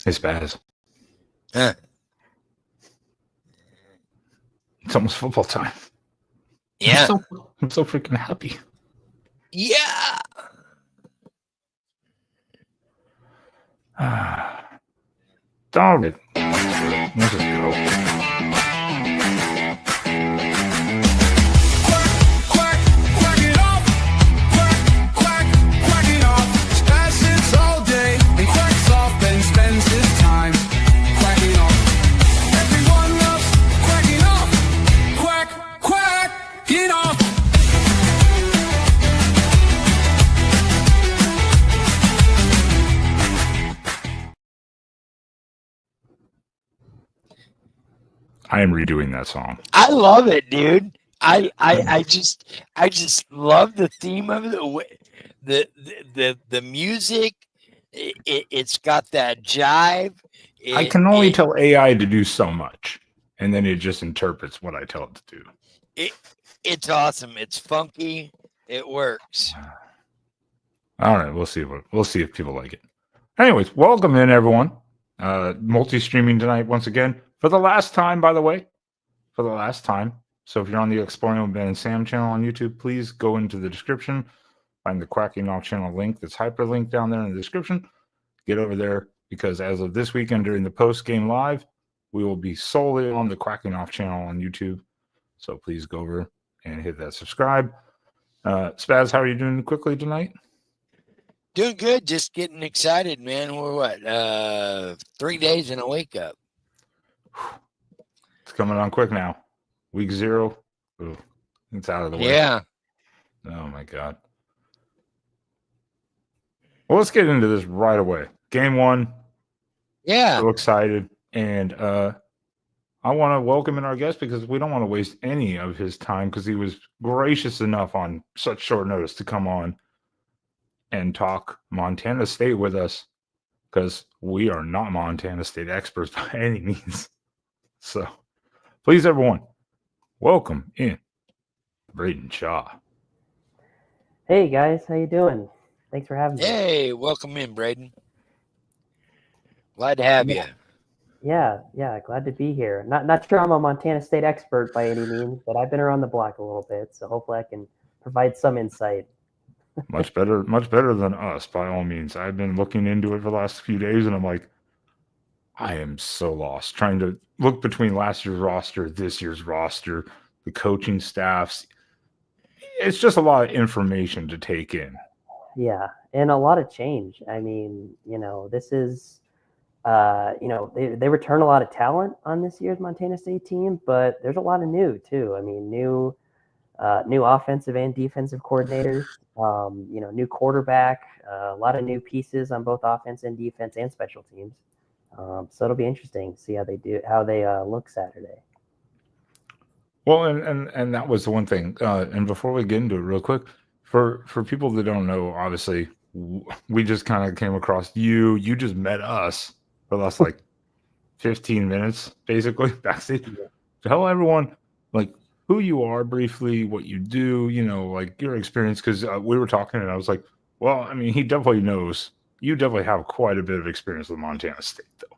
It's Baz. Huh. It's almost football time. Yeah. I'm so freaking happy. Yeah. Darn it. Let's just go. I am redoing that song. I love it, dude. I just love the theme of it. The music. It's got that jive. I can only tell AI to do so much, and then it just interprets what I tell it to do. It's awesome. It's funky. It works. All right, we'll see if people like it. Anyways, welcome in everyone. Multi-streaming tonight once again for the last time, by the way. For the last time. So if you're on the Exploring with Ben and Sam channel on YouTube, please go into the description, find the Quacking Off channel link that's hyperlinked down there in the description. Get over there because as of this weekend during the post-game live, we will be solely on the Quacking Off channel on YouTube. So please go over and hit that subscribe. Spaz, how are you doing quickly tonight? Doing good. Just getting excited, man. We're what? 3 days in a wake up. It's coming on quick now. Week 0. Ooh, it's out of the way. Yeah. Oh my God. Well, let's get into this right away. Game 1. Yeah. So excited. And I want to welcome in our guest because we don't want to waste any of his time because he was gracious enough on such short notice to come on and talk Montana State with us because we are not Montana State experts by any means. So please, everyone, welcome in Braden Shaw. Hey guys, how you doing? Thanks for having me. Hey, welcome in, Braden. Glad to have you. Yeah, glad to be here. Not sure I'm a Montana State expert by any means, but I've been around the block a little bit, so hopefully I can provide some insight. Much better than us, by all means. I've been looking into it for the last few days, and I'm like, I am so lost trying to look between last year's roster, this year's roster, the coaching staffs. It's just a lot of information to take in. Yeah, and a lot of change. I mean, this is, they return a lot of talent on this year's Montana State team, but there's a lot of new too. I mean, new offensive and defensive coordinators, new quarterback, a lot of new pieces on both offense and defense and special teams. So it'll be interesting to see how they look Saturday. Well, and that was the one thing. And before we get into it real quick, for people that don't know, obviously, we just kind of came across you. You just met us for the last 15 minutes, basically, backstage. Yeah. Tell everyone, who you are briefly, what you do, your experience. Because we were talking, and I was like, well, I mean, he definitely knows. You definitely have quite a bit of experience with Montana State, though.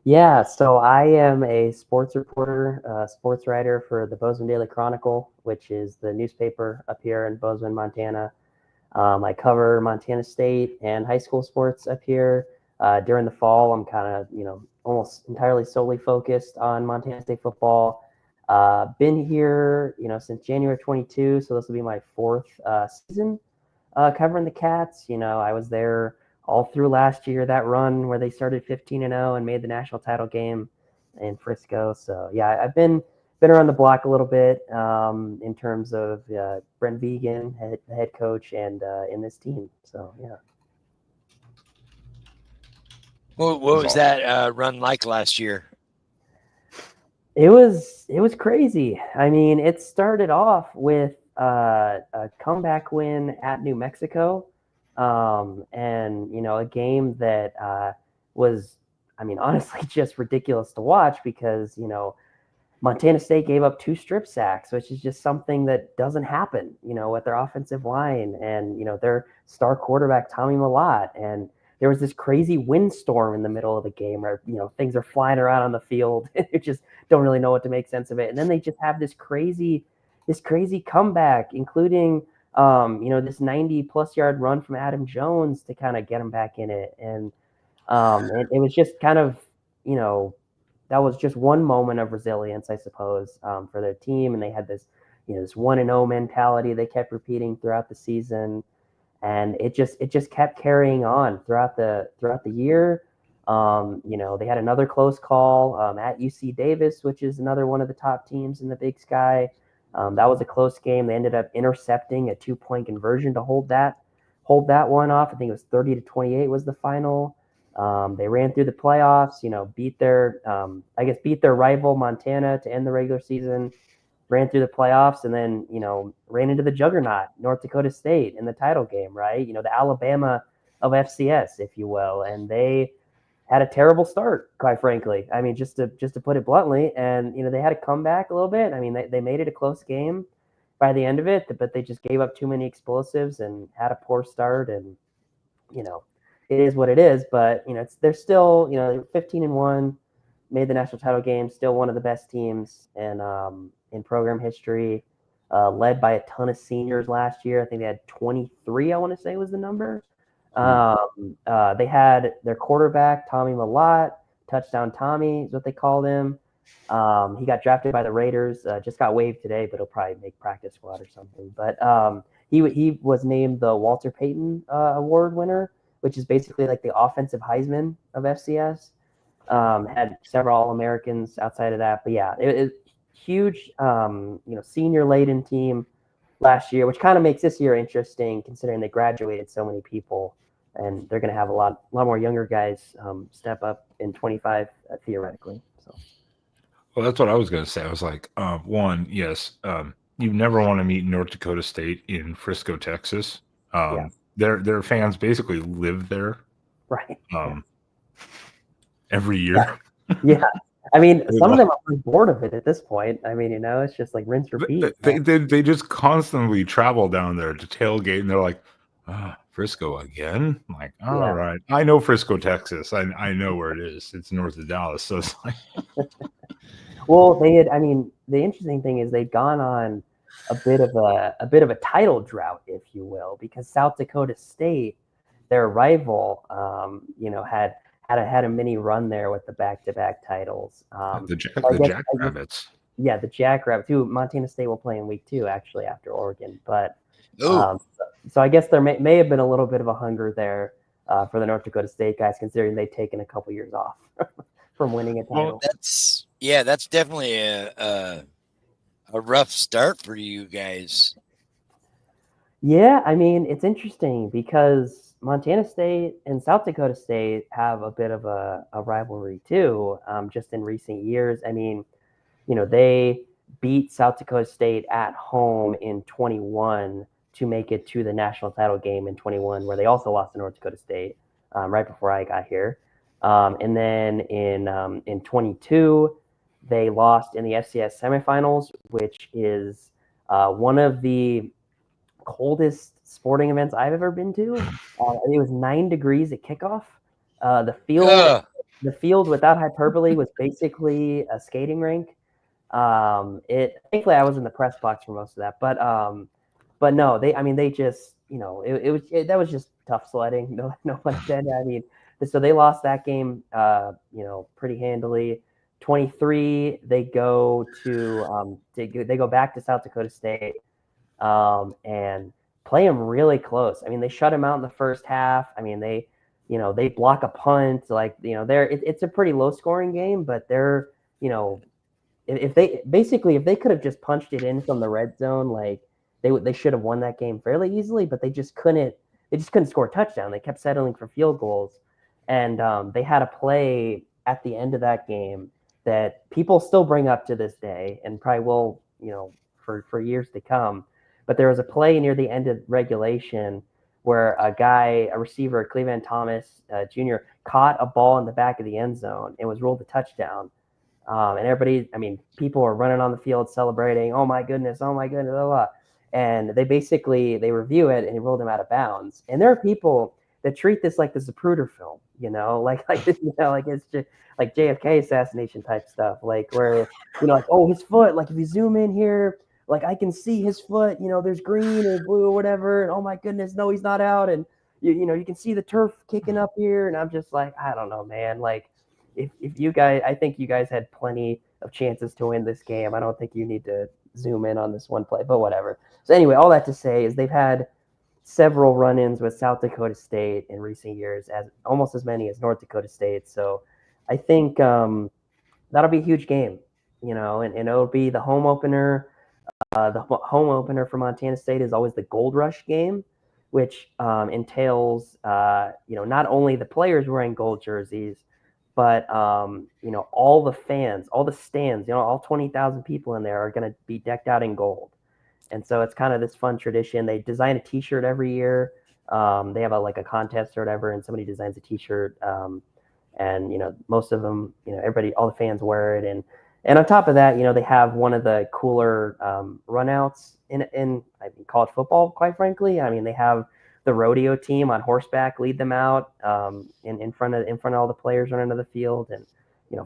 Yeah, so I am a sports reporter, sports writer for the Bozeman Daily Chronicle, which is the newspaper up here in Bozeman, Montana. I cover Montana State and high school sports up here. During the fall, I'm kind of, almost entirely solely focused on Montana State football. Been here, since January 22, so this will be my 4th season covering the Cats. I was there all through last year, that run where they started 15-0 and made the national title game in Frisco. So yeah, I've been around the block a little bit in terms of Brent Vegan, the head coach, and in this team. So yeah. What was that run like last year? It was crazy. I mean, it started off with a comeback win at New Mexico. And a game that was, I mean, honestly, just ridiculous to watch because Montana State gave up 2 strip sacks, which is just something that doesn't happen, with their offensive line and their star quarterback Tommy Mellott, and there was this crazy windstorm in the middle of the game where, things are flying around on the field. You just don't really know what to make sense of it. And then they just have this crazy comeback, including, this 90+ yard run from Adam Jones to kind of get them back in it. And it was just kind of, that was just one moment of resilience, I suppose, for their team. And they had this, this 1-0 mentality they kept repeating throughout the season. And it just kept carrying on throughout the year. They had another close call at UC Davis, which is another one of the top teams in the Big Sky. That was a close game. They ended up intercepting a 2-point conversion to hold that one off. I think it was 30-28 was the final. They ran through the playoffs. Beat their rival Montana to end the regular season. Ran through the playoffs, and then, ran into the juggernaut, North Dakota State, in the title game, right? The Alabama of FCS, if you will. And they had a terrible start, quite frankly. I mean, just to put it bluntly. And, they had to come back a little bit. I mean, they made it a close game by the end of it, but they just gave up too many explosives and had a poor start. And, it is what it is. But, they're still, 15-1, made the national title game, still one of the best teams in program history, led by a ton of seniors last year. I think they had 23, I want to say was the number. They had their quarterback, Tommy Malott, Touchdown Tommy is what they called him. He got drafted by the Raiders, just got waived today, but he'll probably make practice squad or something. But he was named the Walter Payton Award winner, which is basically like the offensive Heisman of FCS. Had several All-Americans outside of that. But yeah, it huge, senior-laden team last year, which kind of makes this year interesting considering they graduated so many people, and they're going to have a lot more younger guys step up in 25 theoretically. So, well, that's what I was going to say. I was like, one, yes, you never want to meet North Dakota State in Frisco, Texas. Their fans basically live there, right? Every year. Yeah. I mean, some of them are bored of it at this point. I mean, it's just like rinse, repeat. They just constantly travel down there to tailgate, and they're like, Frisco again? I'm like, all right. I know Frisco, Texas. I know where it is. It's north of Dallas. So it's like well, the interesting thing is they'd gone on a bit of a title drought, if you will, because South Dakota State, their rival, had a mini run there with the back-to-back titles. The Jackrabbits. Yeah, the Jackrabbits, who Montana State will play in week 2, actually, after Oregon. But so I guess there may have been a little bit of a hunger there for the North Dakota State guys, considering they've taken a couple years off from winning a title. Well, that's definitely a rough start for you guys. Yeah, I mean, it's interesting because Montana State and South Dakota State have a bit of a rivalry too, just in recent years. I mean, they beat South Dakota State at home in 21 to make it to the national title game in 21, where they also lost to North Dakota State right before I got here. And then in 22, they lost in the FCS semifinals, which is one of the coldest sporting events I've ever been to. It was 9 degrees at kickoff. The field, without hyperbole, was basically a skating rink. Thankfully I was in the press box for most of that, but no, they just, that was just tough sledding. No pun intended. I mean, so they lost that game, pretty handily. 23, they go back to South Dakota State, and play them really close. I mean, they shut them out in the first half. I mean, they block a punt. Like, it's a pretty low scoring game, but they're, if they could have just punched it in from the red zone, like they should have won that game fairly easily, but they just couldn't score a touchdown. They kept settling for field goals. And they had a play at the end of that game that people still bring up to this day and probably will, for years to come. But there was a play near the end of regulation where a receiver, Cleveland Thomas Jr., caught a ball in the back of the end zone and was ruled a touchdown. And everybody, people were running on the field celebrating, oh my goodness, blah, blah. And they review it and he ruled him out of bounds. And there are people, they treat this like the Zapruder film, like it's just like JFK assassination type stuff, like where like, oh, his foot, like if you zoom in here, like I can see his foot, there's green or blue or whatever, and oh my goodness, no, he's not out, and you can see the turf kicking up here, and I'm just like, I don't know, man, like if you guys, I think you guys had plenty of chances to win this game. I don't think you need to zoom in on this one play, but whatever. So anyway, all that to say is they've had several run-ins with South Dakota State in recent years, as almost as many as North Dakota State. So I think that'll be a huge game, and it'll be the home opener. The home opener for Montana State is always the Gold Rush game, which entails, not only the players wearing gold jerseys, but all the fans, all the stands, all 20,000 people in there are going to be decked out in gold. And so it's kind of this fun tradition. They design a T-shirt every year. They have a contest or whatever, and somebody designs a T-shirt. And most of them, everybody, all the fans wear it. And on top of that, they have one of the cooler runouts in college football. Quite frankly, they have the rodeo team on horseback lead them out in front of all the players running to the field, and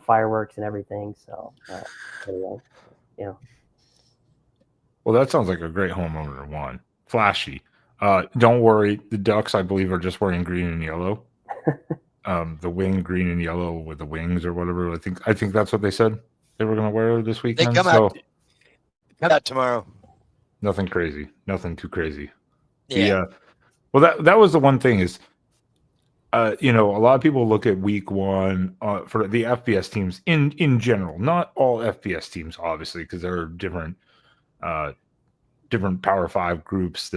fireworks and everything. So anyway, Well, that sounds like a great homeowner one. Flashy. Don't worry, the Ducks, I believe, are just wearing green and yellow. The wing green and yellow with the wings or whatever. I think that's what they said they were going to wear this weekend. They come out tomorrow. Nothing crazy. Nothing too crazy. Yeah. Well, that was the one thing is, a lot of people look at week one for the FBS teams in general. Not all FBS teams, obviously, because there are different Power 5 groups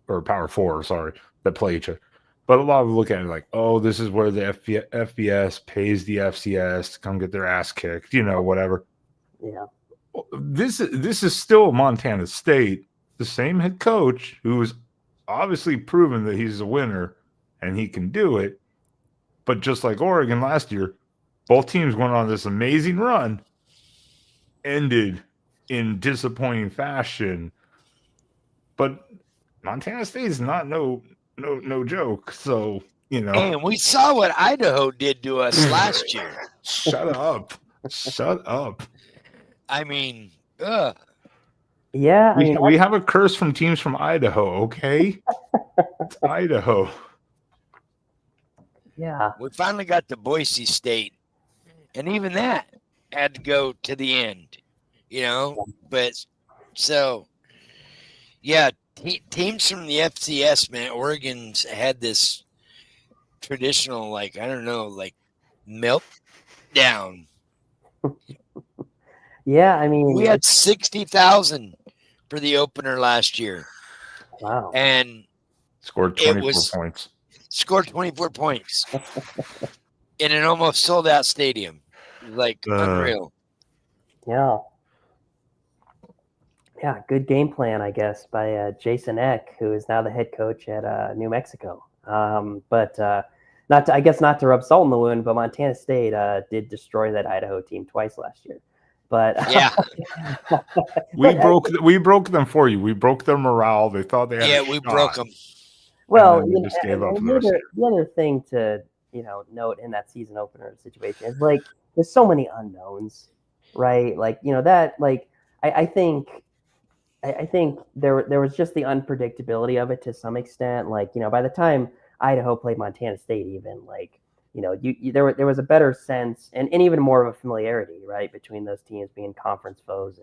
or Power 4, that play each other. But a lot of them look at it like, oh, this is where the FBS pays the FCS to come get their ass kicked, whatever. Yeah. This is still Montana State, the same head coach who has obviously proven that he's a winner and he can do it. But just like Oregon last year, both teams went on this amazing run, ended in disappointing fashion. But Montana State is not no joke. So, And we saw what Idaho did to us last year. Shut up. Shut up. Yeah. We have a curse from teams from Idaho, okay? It's Idaho. Yeah. We finally got to Boise State. And even that had to go to the end, But so, yeah, teams from the FCS, man, Oregon's had this traditional, meltdown. Yeah, we had 60,000 for the opener last year. Wow. And scored 24 points. Scored 24 points in an almost sold out stadium. Unreal. Yeah. Yeah, good game plan, I guess, by Jason Eck, who is now the head coach at New Mexico. But not to rub salt in the wound, but Montana State did destroy that Idaho team twice last year. But yeah, we broke them for you. We broke their morale. They thought they had. Yeah, we broke them. Well, the other thing to note in that season opener situation is there's so many unknowns, right? I think there was just the unpredictability of it to some extent. By the time Idaho played Montana State, even there was a better sense and even more of a familiarity, right, between those teams being conference foes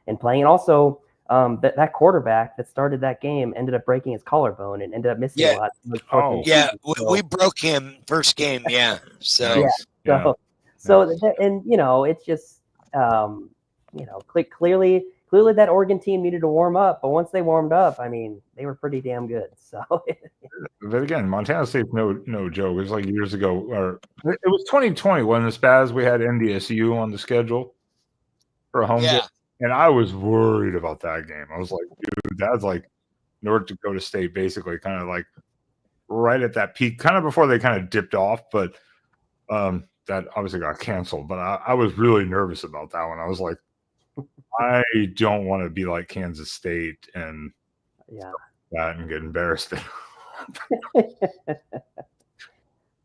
and playing. And also, that quarterback that started that game ended up breaking his collarbone and ended up missing a lot. We broke him first game. Yeah. So. It's just clearly that Oregon team needed to warm up, but once they warmed up, they were pretty damn good. So, but again, Montana State's no joke. It was like years ago, or it was 2020 when the Spaz we had NDSU on the schedule for a home game, and I was worried about that game. I was like, dude, that's like North Dakota State, basically, kind of like right at that peak, kind of before they kind of dipped off, but that obviously got canceled. But I was really nervous about that one. I was like, I don't want to be like Kansas State and get embarrassed.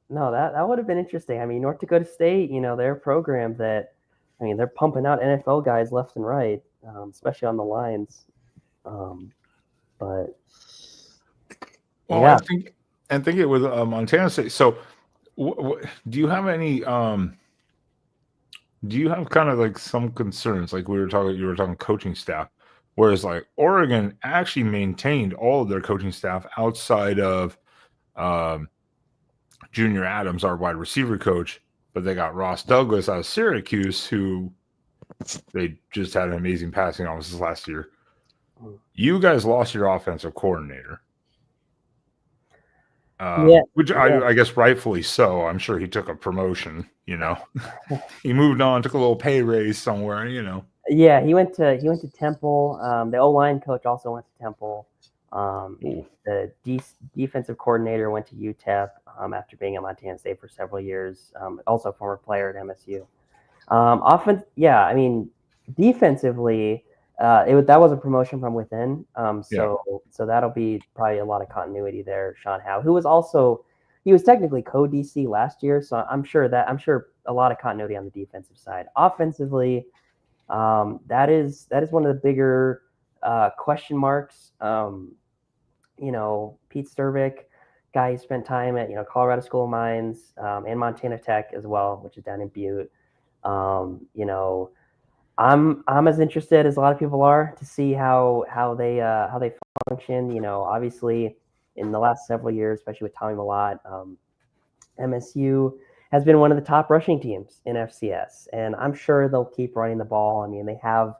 No, that would have been interesting. I mean, North Dakota State, they're a program that, they're pumping out NFL guys left and right, especially on the lines. But Well, yeah, I think it was Montana State. So, do you have any? Do you have kind of like some concerns? Like you were talking coaching staff, whereas like Oregon actually maintained all of their coaching staff outside of um, Junior Adams, our wide receiver coach, but they got Ross Douglas out of Syracuse, who they just had an amazing passing offense last year. You guys lost your offensive coordinator. yeah, Which yeah. I guess rightfully so. I'm sure he took a promotion, he moved on, took a little pay raise somewhere, Yeah, he went to Temple. The O-line coach also went to Temple. Ooh. The defensive coordinator went to UTEP after being at Montana State for several years. Also a former player at MSU. Yeah, defensively, that was a promotion from within. So that'll be probably a lot of continuity there. Sean Howe, who he was technically co-DC last year, so I'm sure a lot of continuity on the defensive side. Offensively, that is one of the bigger question marks. Pete Sturvik, guy who spent time at Colorado School of Mines and Montana Tech as well, which is down in Butte. I'm as interested as a lot of people are to see how they function. Obviously in the last several years, especially with Tommy Millott, MSU has been one of the top rushing teams in FCS, and I'm sure they'll keep running the ball. They have,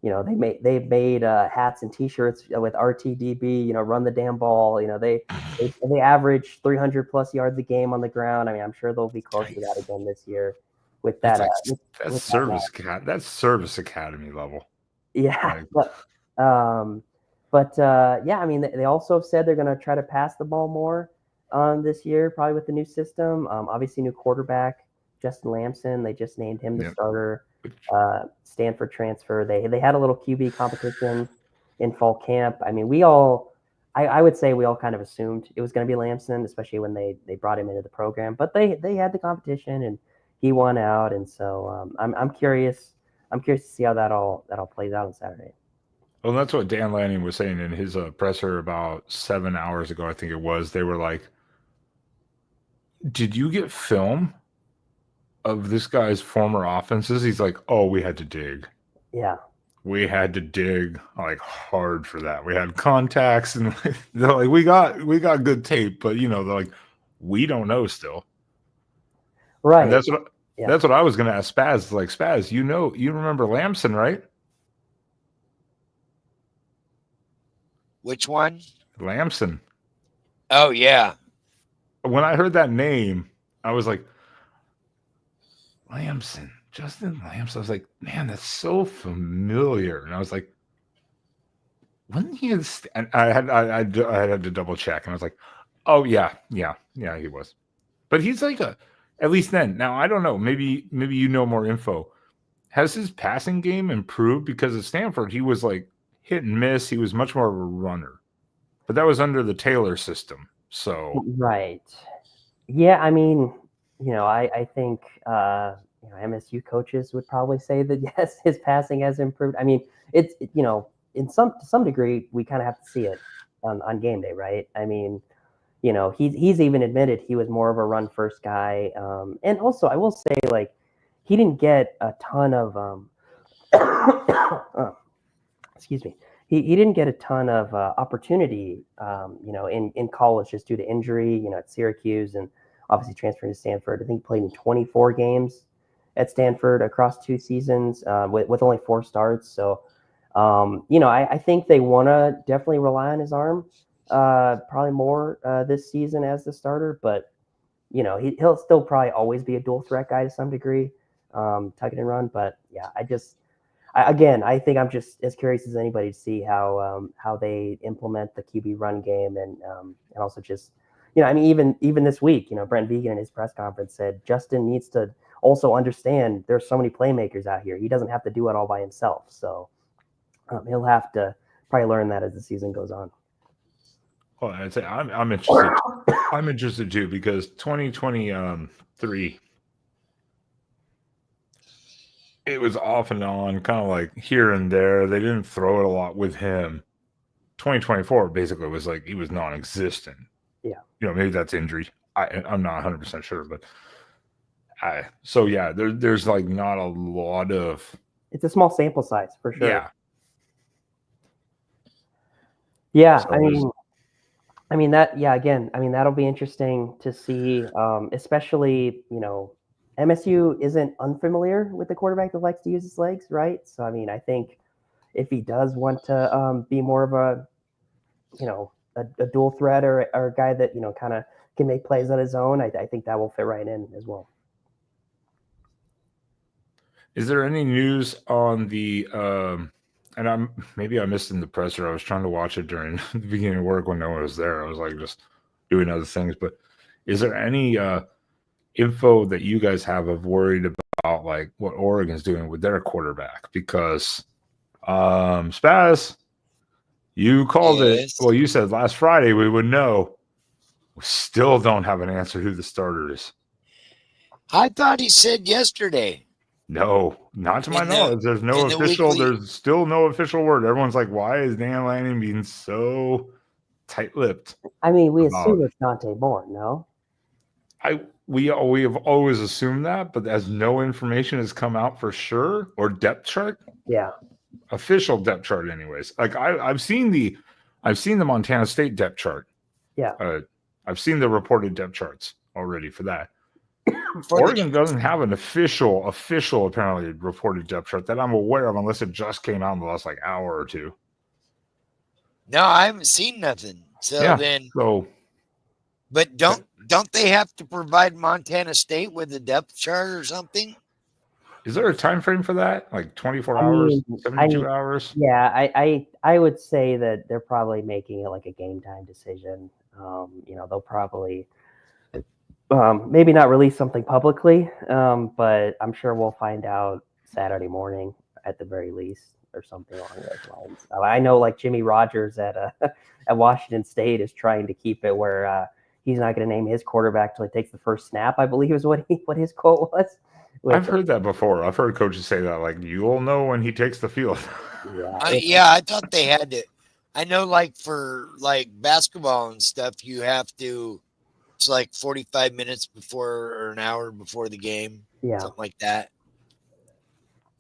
they've made hats and T-shirts with RTDB. Run the damn ball. They average 300 plus yards a game on the ground. I'm sure they'll be close to that again this year. With that, that's service academy level. Yeah, yeah, they also have said they're going to try to pass the ball more this year, probably with the new system. Obviously, new quarterback Justin Lamson. They just named him the starter. Stanford transfer. They had a little QB competition in fall camp. I would say we all kind of assumed it was going to be Lamson, especially when they brought him into the program. But they had the competition and he won out, and so I'm curious. I'm curious to see how that all plays out on Saturday. Well, that's what Dan Lanning was saying in his presser about 7 hours ago, I think it was. They were like, did you get film of this guy's former offenses? He's like, oh, we had to dig. Yeah. We had to dig like hard for that. We had contacts and they're like, we got good tape, but they're like, we don't know still. Right. And that's what I was going to ask Spaz. Like, Spaz, you remember Lamson, right? Which one? Lamson. Oh, yeah. When I heard that name, I was like, Lamson, Justin Lamson. I was like, man, that's so familiar. And I was like, wasn't he? And I had to double check, and I was like, oh yeah, he was. But he's like at least then. Now I don't know. Maybe you know more info. Has his passing game improved? Because at Stanford, he was like hit and miss. He was much more of a runner, but that was under the Taylor system. So right, yeah. I think MSU coaches would probably say that yes, his passing has improved. It's in to some degree we kind of have to see it on game day, right? He's even admitted he was more of a run first guy, and also I will say like he didn't get a ton of excuse me. He didn't get a ton of opportunity, in college just due to injury, at Syracuse and obviously transferring to Stanford. I think he played in 24 games at Stanford across 2 seasons with only 4 starts. So, I think they want to definitely rely on his arm probably more this season as the starter. But, he'll still probably always be a dual threat guy to some degree, tuck it and run. But, yeah, I think I'm just as curious as anybody to see how they implement the QB run game and also just even this week Brent Vegan in his press conference said Justin needs to also understand there's so many playmakers out here. He doesn't have to do it all by himself, so he'll have to probably learn that as the season goes on. Well, I'd say I'm interested. I'm interested too because 2023 it was off and on, kind of like here and there. They didn't throw it a lot with him. 2024 basically was like he was non-existent. Yeah. Maybe that's injury. I'm not 100% sure, but so yeah, there's like not a lot of. It's a small sample size for sure. Yeah. Yeah, So I mean that. Yeah, again, I mean that'll be interesting to see, especially MSU isn't unfamiliar with the quarterback that likes to use his legs, right? So I mean, I think if he does want to be more of a a dual threat or a guy that kind of can make plays on his own, I think that will fit right in as well. Is there any news on the and I missed in the presser. I was trying to watch it during the beginning of work when no one was there. I was like just doing other things. But is there any info that you guys have of worried about like what Oregon's doing with their quarterback? Because Spaz, you called it. Well, you said last Friday we would know. We still don't have an answer who the starter is. I thought he said yesterday. No, not to my knowledge. There's no official. There's still no official word. Everyone's like, "Why is Dan Lanning being so tight-lipped?" I mean, we assume it's Dante Moore, no? We have always assumed that, but as no information has come out for sure or depth chart. Yeah. Official depth chart, anyways. Like I've seen the Montana State depth chart. Yeah. I've seen the reported depth charts already for that. Oregon doesn't have an official apparently reported depth chart that I'm aware of, unless it just came out in the last like hour or two. No, I haven't seen nothing. But don't they have to provide Montana State with a depth chart or something? Is there a time frame for that? Like 24 hours, 72 hours? Yeah, I would say that they're probably making it like a game time decision. They'll probably maybe not release something publicly, but I'm sure we'll find out Saturday morning at the very least, or something along those lines. I know, like Jimmy Rogers at Washington State is trying to keep it where he's not going to name his quarterback till he takes the first snap, I believe is what his quote was. I've heard that before. I've heard coaches say that, like, you'll know when he takes the field. I thought they had to. I know, like for like basketball and stuff, you have to. It's like 45 minutes before or an hour before the game. Yeah. Something like that.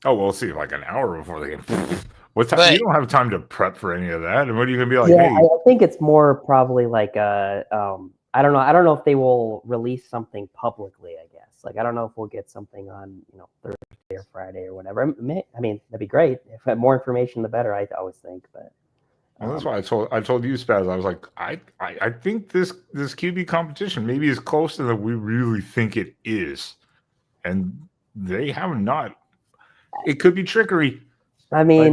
Oh, we'll see, like an hour before the game. What time? You don't have time to prep for any of that. And what are you going to be like? Yeah, hey, I think it's more probably like I don't know. I don't know if they will release something publicly, I guess. Like, I don't know if we'll get something on, Thursday or Friday or whatever. I mean, that'd be great. If I had more information, the better, I always think. But well, that's why I told you, Spaz. I was like, I think this QB competition maybe is closer than we really think it is, and they have not. It could be trickery. I mean,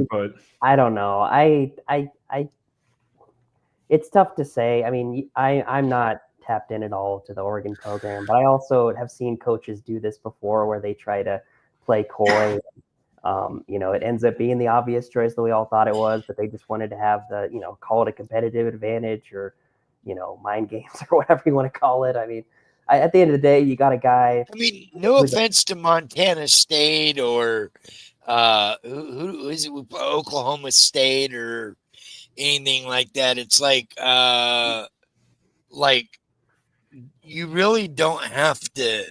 but I don't know. It's tough to say. I mean, I'm not tapped in at all to the Oregon program, but I also have seen coaches do this before, where they try to play coy. It ends up being the obvious choice that we all thought it was, but they just wanted to have the, call it a competitive advantage or, mind games or whatever you want to call it. I mean, at the end of the day, you got a guy. I mean, no offense to Montana State or who is it, Oklahoma State or anything like that. It's like you really don't have to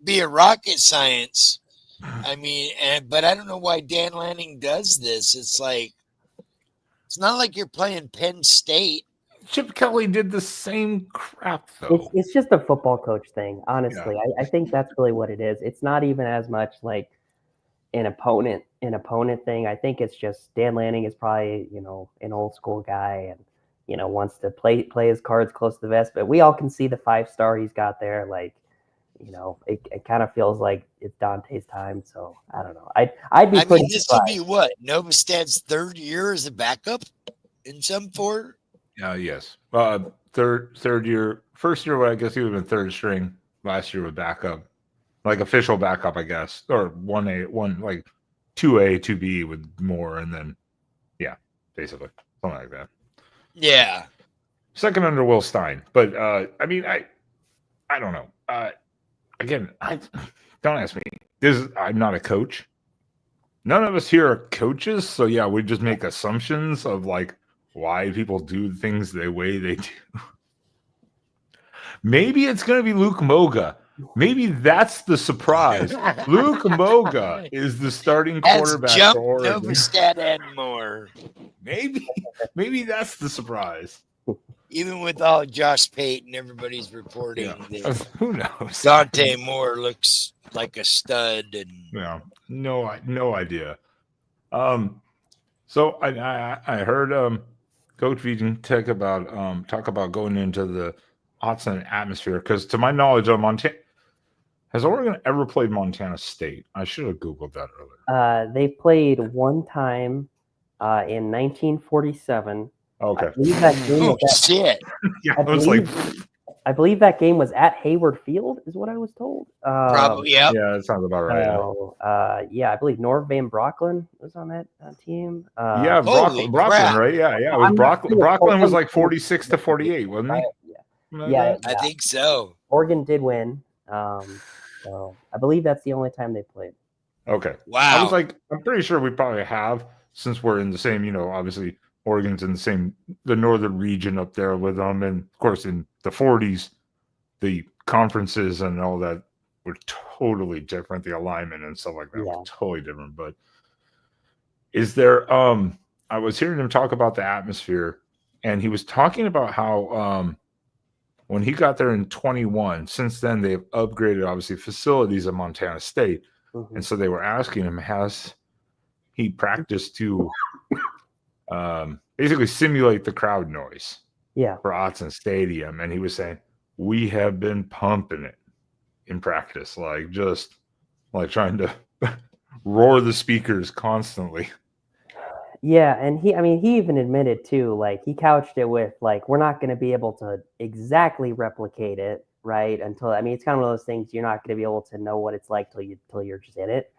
be a rocket science. I mean, but I don't know why Dan Lanning does this. It's like, it's not like you're playing Penn State. Chip Kelly did the same crap, though. It's just a football coach thing, honestly. Yeah. I think that's really what it is. It's not even as much like an opponent thing. I think it's just Dan Lanning is probably, an old school guy and, wants to play his cards close to the vest. But we all can see the 5-star he's got there. Like, it kind of feels like it's Dante's time. So I don't know. I'd be pretty. This would be what Novostad's third year as a backup in some form. Yes. Third year. First year, I guess he would have been third string. Last year with backup, like official backup, I guess, or 1A, like 2A, 2B with more, and then basically something like that. Yeah. Second under Will Stein. But I mean, I don't know. Again, don't ask me. I'm not a coach. None of us here are coaches, so yeah, we just make assumptions of like why people do things the way they do. Maybe it's going to be Luke Moga. Maybe that's the surprise. Luke Moga is the starting Has quarterback jumped for Oregon. Novostat and more. Maybe that's the surprise. Even with all Josh Pate and everybody's reporting that Who knows? Dante Moore looks like a stud, and Yeah, no idea. So I heard Coach Vegan talk about going into the Autzen atmosphere, because to my knowledge of Montana, has Oregon ever played Montana State? I should have Googled that earlier. They played one time in 1947. Okay. I believe that game oh was shit! Yeah, I I was like, I believe that game was at Hayward Field, is what I was told. Probably, yep. yeah, that sounds about right. So, yeah, I believe Norv Van Brocklin was on that team. Yeah, Holy Brocklin, crap. right? Yeah, it was I'm not Brocklin. sure. Brocklin was like 46-48, wasn't he? Yeah, I think so. Oregon did win. So I believe that's the only time they played. Okay. Wow. I was like, I'm pretty sure we probably have, since we're in the same, obviously Oregon's in the northern region up there with them. And of course, in the 40s, the conferences and all that were totally different. The alignment and stuff like that was totally different. But is there, I was hearing him talk about the atmosphere, and he was talking about how, when he got there in 21, since then they've upgraded, obviously, facilities at Montana State. Mm-hmm. And so they were asking him, has he practiced to basically simulate the crowd noise for Autzen Stadium? And he was saying, we have been pumping it in practice, like just like trying to roar the speakers constantly. Yeah, and he even admitted too, like he couched it with like, we're not going to be able to exactly replicate it, right? Until, it's kind of one of those things you're not going to be able to know what it's like till you're just in it.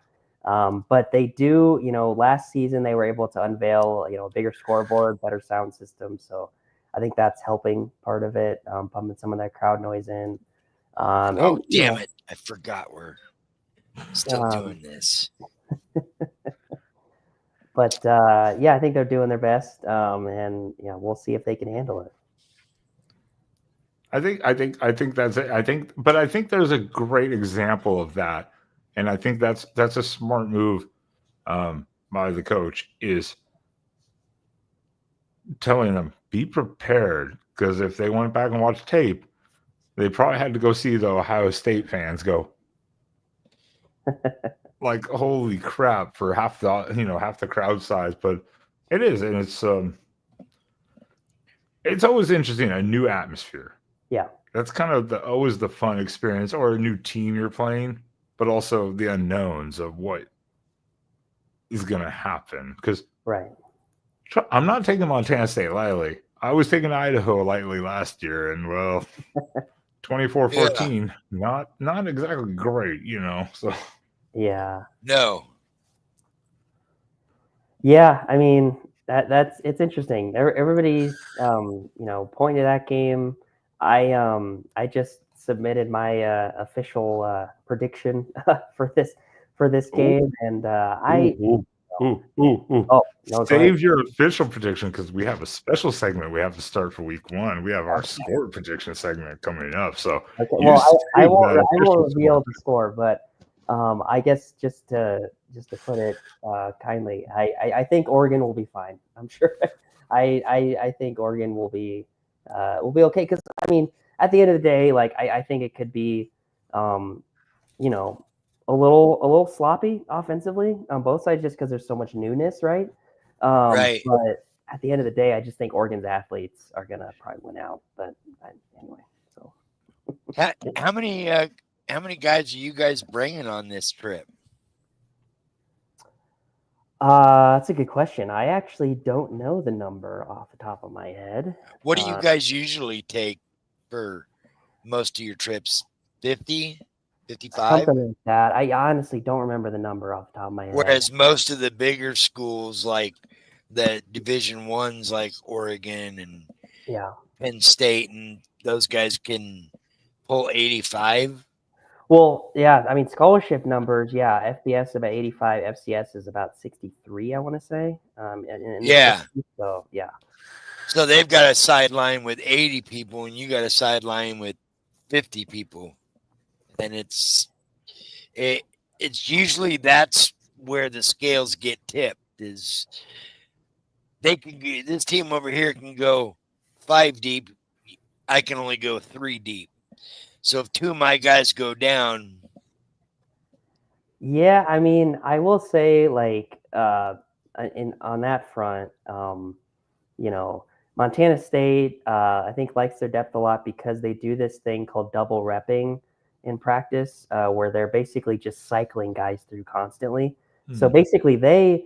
But they do, last season they were able to unveil, a bigger scoreboard, better sound system. So I think that's helping part of it, pumping some of that crowd noise in. Damn it. I forgot we're still doing this. But I think they're doing their best, and we'll see if they can handle it. I think that's it. But I think there's a great example of that, and I think that's a smart move by the coach, is telling them, be prepared, because if they went back and watched tape, they probably had to go see the Ohio State fans go. Like, holy crap, for half the crowd size. But it is, and it's always interesting, a new atmosphere. Yeah, that's kind of always the fun experience, or a new team you're playing, but also the unknowns of what is going to happen. Because I'm not taking Montana State lightly. I was taking Idaho lightly last year, and 24-14, not exactly great, So. Yeah. No. Yeah, it's interesting. Everybody's pointing to that game. I just submitted my official prediction for this game, and save your official prediction, because we have a special segment we have to start for week 1. We have our score prediction segment coming up. So I won't reveal the score, but I guess just to put it kindly, I think Oregon will be fine. I'm sure. I think Oregon will be okay, because at the end of the day, like I think it could be a little sloppy offensively on both sides, just because there's so much newness, right? Right. But at the end of the day, I just think Oregon's athletes are gonna probably win out. But anyway, so how many guys are you guys bringing on this trip? That's a good question. I actually don't know the number off the top of my head. What do you guys usually take for most of your trips? 50, 55? Something like that. I honestly don't remember the number off the top of my head. Whereas most of the bigger schools, like the Division Ones like Oregon and Yeah. Penn State, and those guys can pull 85. Well, yeah, I mean, scholarship numbers, yeah, FBS about 85, FCS is about 63, I want to say. Yeah. So, yeah. So they've got a sideline with 80 people, and you got a sideline with 50 people, and it's usually that's where the scales get tipped. Is this team over here can go 5 deep, I can only go 3 deep. So if 2 of my guys go down, Yeah, I mean, I will say, like, on that front, Montana State, I think likes their depth a lot because they do this thing called double repping in practice, where they're basically just cycling guys through constantly. So basically, their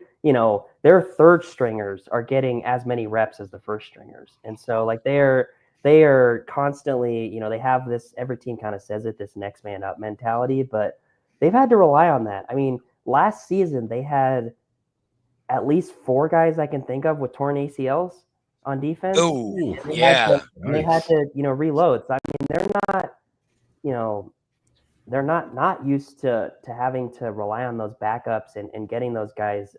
third stringers are getting as many reps as the first stringers, and so like they are constantly, they have this. Every team kind of says it, this next man up mentality, but they've had to rely on that. I mean, last season they had at least 4 guys I can think of with torn oh ACLs on defense. yeah, They had to, reload. So I mean, you know, they're not used to having to rely on those backups and getting those guys.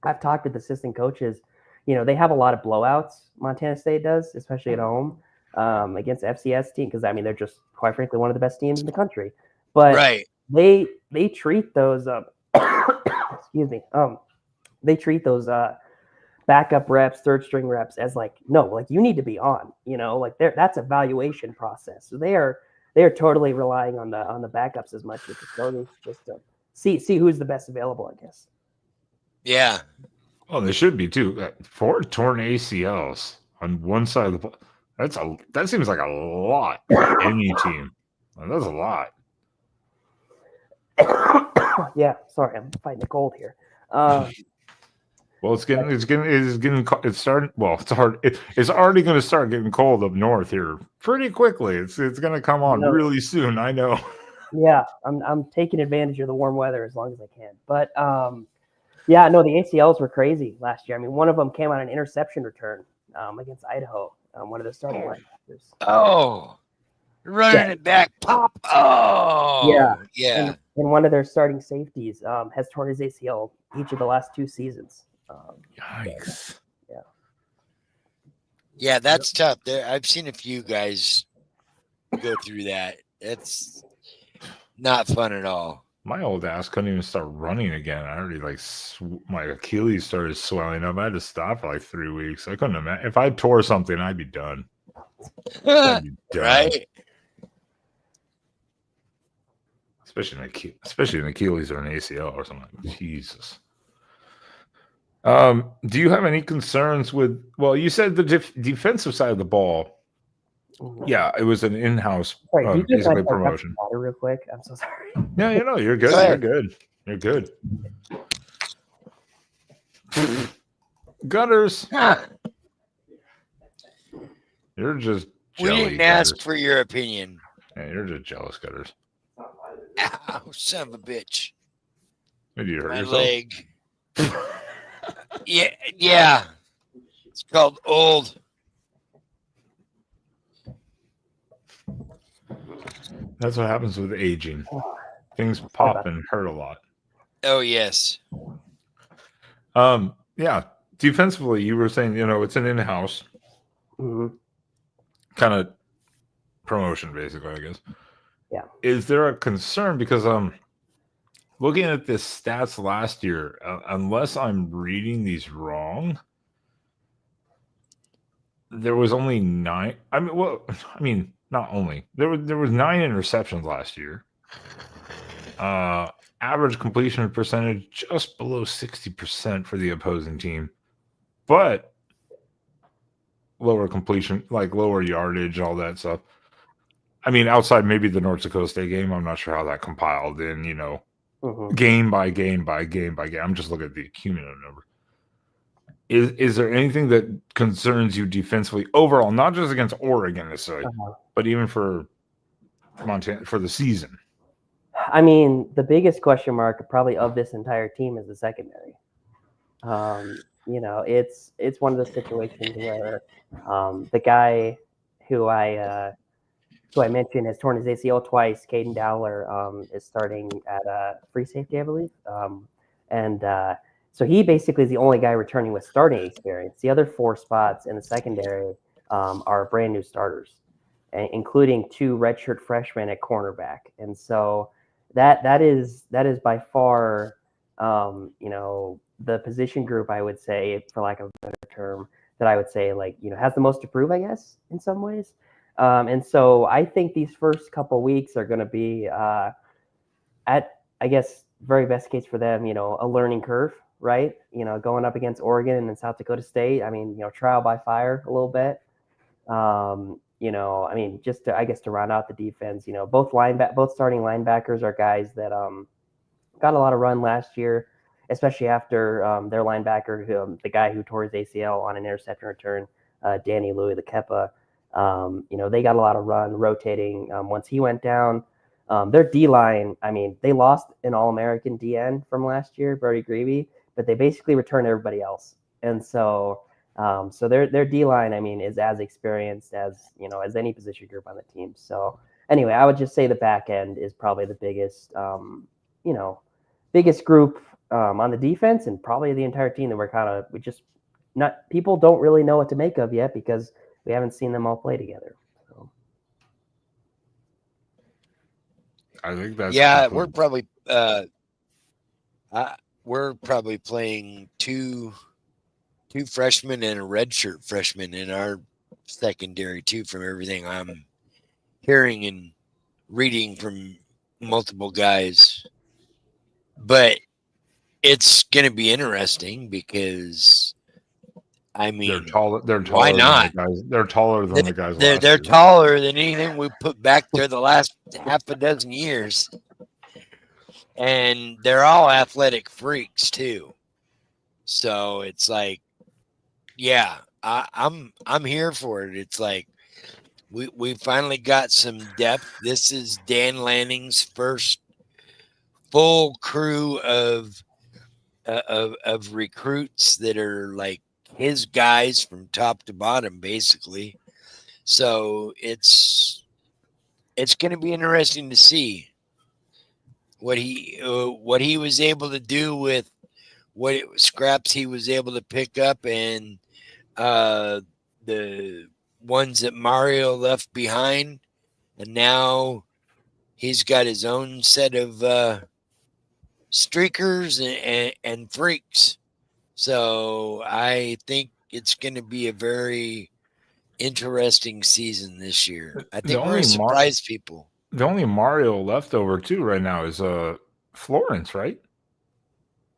I've talked with assistant coaches. They have a lot of blowouts. Montana State does, especially at home against FCS team, because I mean they're just quite frankly one of the best teams in the country. But right. they treat those. Excuse me. They treat those backup reps, third string reps as like, no, like you need to be on, like that's a valuation process. So they are totally relying on the backups as much as the starters, just to see who's the best available, I guess. Yeah. Well, they should be too. 4 torn ACLs on one side of the ball. That seems like a lot for any team. That's a lot. Yeah, sorry, I'm fighting a cold here. Well, it's starting. Well, it's hard. It's already going to start getting cold up north here pretty quickly. It's going to come on really soon. I know. Yeah, I'm taking advantage of the warm weather as long as I can. But yeah, no, the ACLs were crazy last year. I mean, one of them came on an interception return against Idaho, one of the starting linebackers. Oh, running it back, pop. Oh, yeah. And one of their starting safeties has torn his ACL each of the last 2 seasons. Yikes. Yeah, that's tough. I've seen a few guys go through that. It's not fun at all. My old ass couldn't even start running again. I already my Achilles started swelling up. I had to stop for like 3 weeks. I couldn't imagine if I tore something, I'd be done. I'd be done. Right? Especially an Achilles or an ACL or something. Jesus. Do you have any concerns with? Well, you said the defensive side of the ball. Yeah, it was an in-house basically promotion. Water real quick. I'm so sorry. Yeah, you're good. You're good. Gutters. You're just jelly. We didn't ask for your opinion. Yeah, you're just jealous, Gutters. Ow, son of a bitch. Maybe you hurt My yourself. leg. Yeah. It's called old. That's what happens with aging. Things pop and hurt a lot. Oh, yes. Yeah. Defensively, you were saying, it's an in-house kind of promotion, basically, I guess. Yeah. Is there a concern? Because looking at the stats last year, unless I'm reading these wrong, there was only 9. Not only there was 9 interceptions last year. Average completion percentage just below 60% for the opposing team, but lower completion, like lower yardage, all that stuff. I mean, outside maybe the North Dakota State game, I'm not sure how that compiled in, game by game by game by game. I'm just looking at the cumulative number. Is there anything that concerns you defensively overall, not just against Oregon necessarily, but even for Montana for the season? I mean, the biggest question mark probably of this entire team is the secondary. it's one of those situations where the guy who I mentioned has torn his ACL twice. Caden Dowler is starting at free safety, I believe, and so he basically is the only guy returning with starting experience. The other 4 spots in the secondary are brand new starters, including 2 redshirt freshmen at cornerback, and so that is by far the position group, I would say, for lack of a better term, that I would say has the most to prove, I guess, in some ways. And so I think these first couple weeks are going to be at, I guess, very best case for them, a learning curve, right? Going up against Oregon and South Dakota State. I mean, trial by fire a little bit. I mean, just to, I guess, to round out the defense, both starting linebackers are guys that got a lot of run last year, especially after their linebacker, the guy who tore his ACL on an interception return, Danny Louis, the Kepa. They got a lot of run rotating once he went down. Their D-line, I mean, they lost an All-American DN from last year, Brody Greavy, but they basically returned everybody else. And so their D-line, I mean, is as experienced as any position group on the team. So anyway, I would just say the back end is probably the biggest, biggest group on the defense, and probably the entire team that people don't really know what to make of yet because we haven't seen them all play together. So. I think that's we're probably playing two freshmen and a redshirt freshman in our secondary too, from everything I'm hearing and reading from multiple guys. But it's going to be interesting because, I mean, they're taller. Why not? They're taller than the guys. They're taller than anything we put back there the last half a dozen years, and they're all athletic freaks too. So it's like, yeah, I'm here for it. It's like we finally got some depth. This is Dan Lanning's first full crew of recruits that are like his guys from top to bottom, basically. So it's going to be interesting to see what he was able to do with scraps he was able to pick up, and the ones that Mario left behind, and now he's got his own set of streakers and freaks. So I think it's going to be a very interesting season this year. I think we're going to surprise people. The only Mario left over too right now is Florence, right?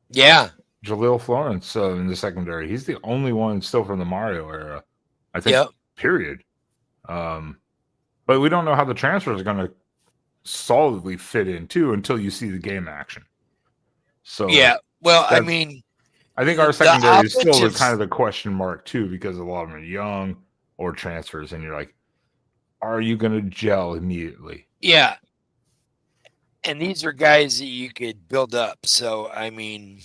Yeah, Jaleel Florence in the secondary. He's the only one still from the Mario era, I think. Yep. Period. But we don't know how the transfers are going to solidly fit in too until you see the game action. So yeah, well, I mean, I think our secondary is still kind of the question mark too, because a lot of them are young or transfers, and you're like, are you going to gel immediately? Yeah. And these are guys that you could build up. So, I mean,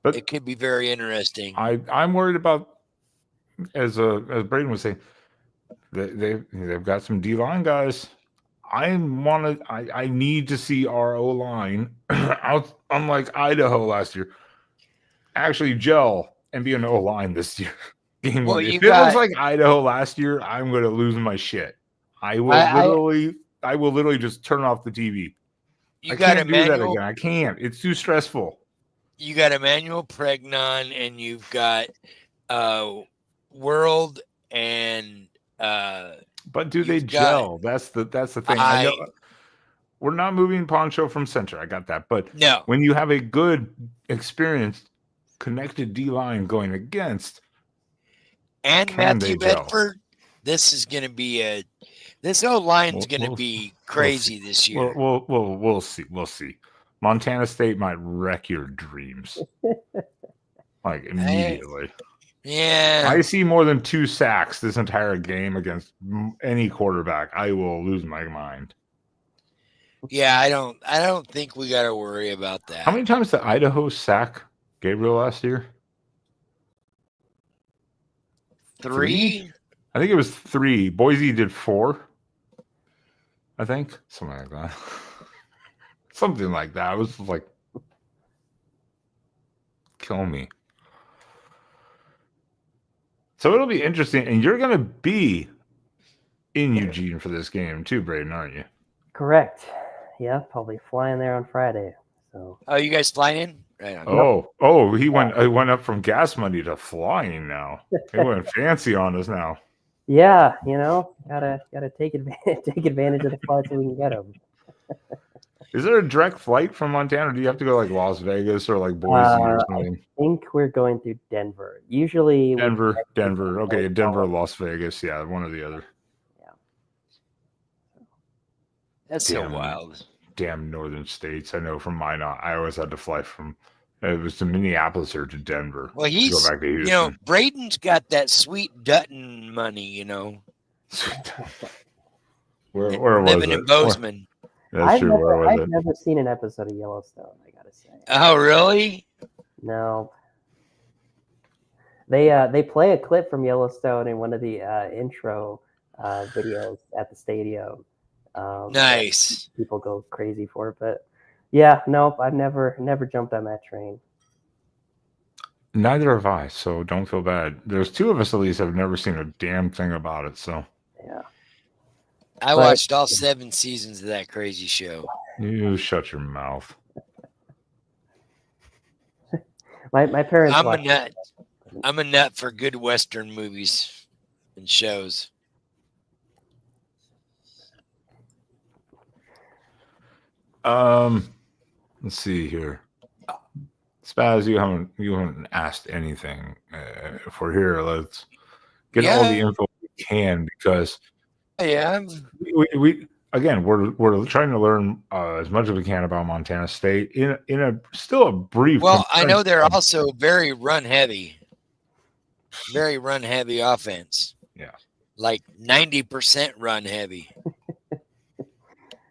but it could be very interesting. I'm worried about, as Braden was saying, they've got some D-line guys. I need to see our O-line, unlike Idaho last year, actually gel and be an O-line this year. Game one. If it was like Idaho last year, I'm going to lose my shit. I will literally just turn off the TV. I can't do that again. I can't. It's too stressful. You got Emmanuel Pregnon, and you've got World and but do they gel? That's the thing. I know we're not moving Poncho from center. I got that. But no, when you have a good, experienced, connected D-line going against, and Matthew Bedford, this is going to be this O-line's going to be crazy this year. We'll see. We'll see. Montana State might wreck your dreams, like immediately. Yeah, I see more than 2 sacks this entire game against any quarterback. I will lose my mind. Yeah, I don't think we got to worry about that. How many times did Idaho sack Gabriel last year? 3? I think it was 3. Boise did 4. I think something like that. Something like that. It was like kill me. So it'll be interesting, and you're gonna be in Eugene for this game too, Braden, aren't you? Correct. Yeah, probably flying there on Friday. So. Oh, you guys flying in? Right on. He went up from gas money to flying now. He went fancy on us now. Yeah, gotta take advantage of the flights so we can get them. Is there a direct flight from Montana? Or do you have to go like Las Vegas or like Boise or something? I think we're going through Denver. Usually Denver. Okay, Denver, Las Vegas. Yeah, one or the other. Yeah. That's so wild. Damn northern states. I know from mine, I always had to fly from. It was to Minneapolis or to Denver. Well, to go back to Houston. Braden's got that sweet Dutton money. Where was living in Bozeman. That's true. Where was I've never seen an episode of Yellowstone, I gotta say. Oh, really? No. They play a clip from Yellowstone in one of the intro videos at the stadium. Nice. People go crazy for it, but yeah, nope, I've never jumped on that train. Neither have I, so don't feel bad. There's 2 of us at least have never seen a damn thing about it, so yeah. I watched all 7 seasons of that crazy show. You shut your mouth. My parents. I'm a nut for good Western movies and shows. Let's see here. Spaz, you haven't asked anything. If we're here, let's get all the info we can because we're trying to learn as much as we can about Montana State in a still a brief. Well, I know they're also very run heavy offense. Yeah, like 90% run heavy.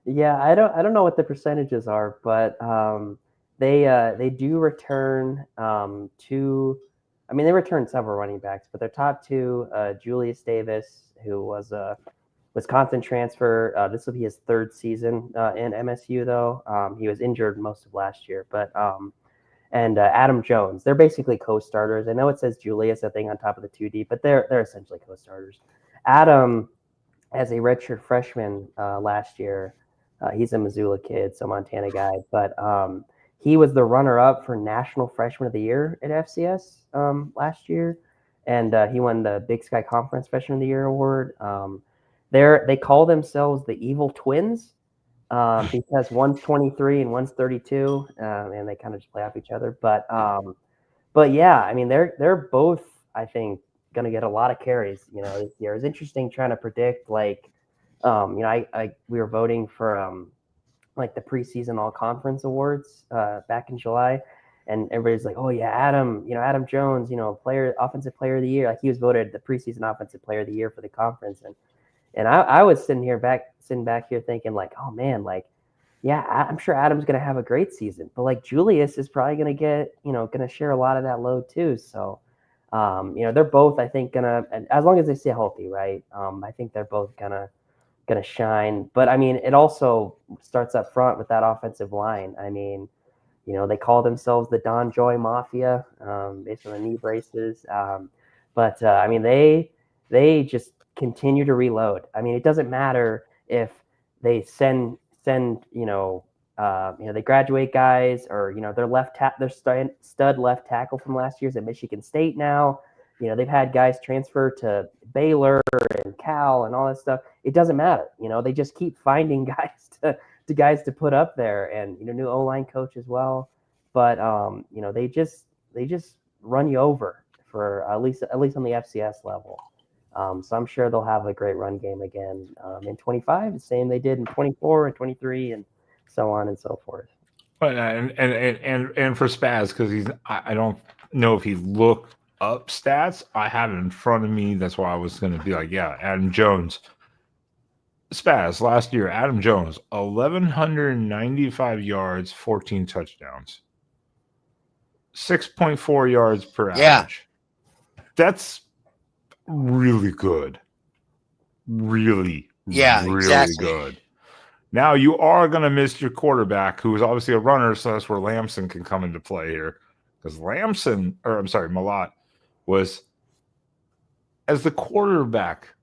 Yeah, I don't know what the percentages are, but they do return they return several running backs, but their top 2, Julius Davis, who was a Wisconsin transfer. This will be his 3rd season in MSU, though. He was injured most of last year, but and Adam Jones. They're basically co-starters. I know it says Julius, I think, on top of the 2D, but they're essentially co-starters. Adam, as a redshirt freshman last year, he's a Missoula kid, so Montana guy, but he was the runner-up for National Freshman of the Year at FCS last year, and he won the Big Sky Conference Freshman of the Year award. They call themselves the Evil Twins because one's 23 and one's 32, and they kind of just play off each other. But yeah, I mean they're both, I think, going to get a lot of carries. This year. It's interesting trying to predict we were voting for like the preseason all conference awards back in July, and everybody's like, oh yeah, Adam Jones, offensive player of the year. Like he was voted the preseason offensive player of the year for the conference, and I was sitting back here thinking like, oh man, like, yeah, I'm sure Adam's going to have a great season, but like Julius is probably going to get, going to share a lot of that load too. So, they're both, I think, and as long as they stay healthy, right? I think they're both gonna shine. But I mean, it also starts up front with that offensive line. I mean, they call themselves the Don Joy Mafia, based on the knee braces. But I mean, they just continue to reload. I mean, it doesn't matter if they send they graduate guys or their stud left tackle from last year's at Michigan State now. They've had guys transfer to Baylor and Cal and all that stuff. It doesn't matter. They just keep finding guys to put up there, and new O-line coach as well. But they just run you over for at least on the FCS level. So I'm sure they'll have a great run game again in 25, the same they did in 24 and 23, and so on and so forth. But and for Spaz, because I don't know if he looked up stats. I have it in front of me. That's why I was going to be like, yeah, Adam Jones. Spaz last year, Adam Jones, 1,195 yards, 14 touchdowns, 6.4 yards per average. That's really good. Really, Yeah, really exactly. good. Now you are going to miss your quarterback, who is obviously a runner, so that's where Lamson can come into play here. Because Malott was as the quarterback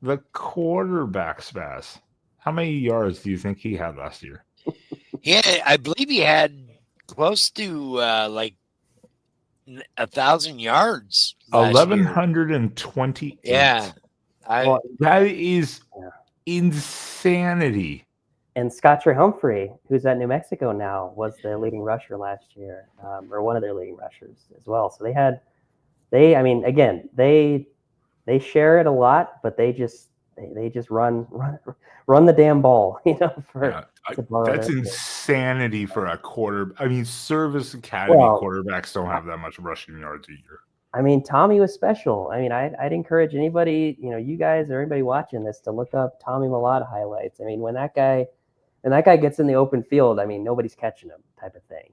spaz. How many yards do you think he had last year? Yeah, I believe he had close to like 1,000 yards last year. 1,128. Yeah, Well, that is Yeah. insanity. and Scotcher Humphrey, who's at New Mexico now, was their leading rusher last year, or one of their leading rushers as well. So they share it a lot, but they just run the damn ball, That's insanity for a quarter. I mean, Service Academy quarterbacks don't have that much rushing yards a year. I mean, Tommy was special. I mean, I'd encourage anybody, you guys or anybody watching this, to look up Tommy Malott highlights. I mean, when that guy gets in the open field, I mean, nobody's catching him, type of thing.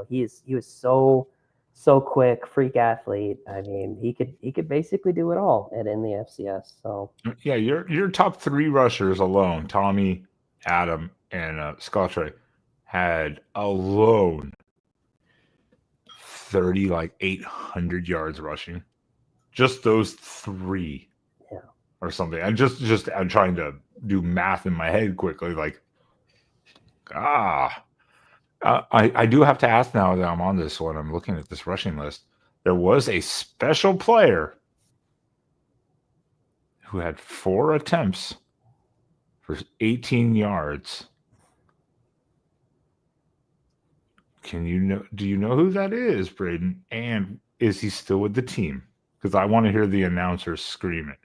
He was so quick, freak athlete. I mean, he could basically do it all in the FCS. So yeah, your top 3 rushers alone, Tommy, Adam, and Scottre, had alone 800 yards rushing. Just those 3, or something. I'm trying to do math in my head quickly. I do have to ask now that I'm on this one. I'm looking at this rushing list. There was a special player who had 4 attempts for 18 yards. Do you know who that is, Braden? And is he still with the team? Because I want to hear the announcers scream it.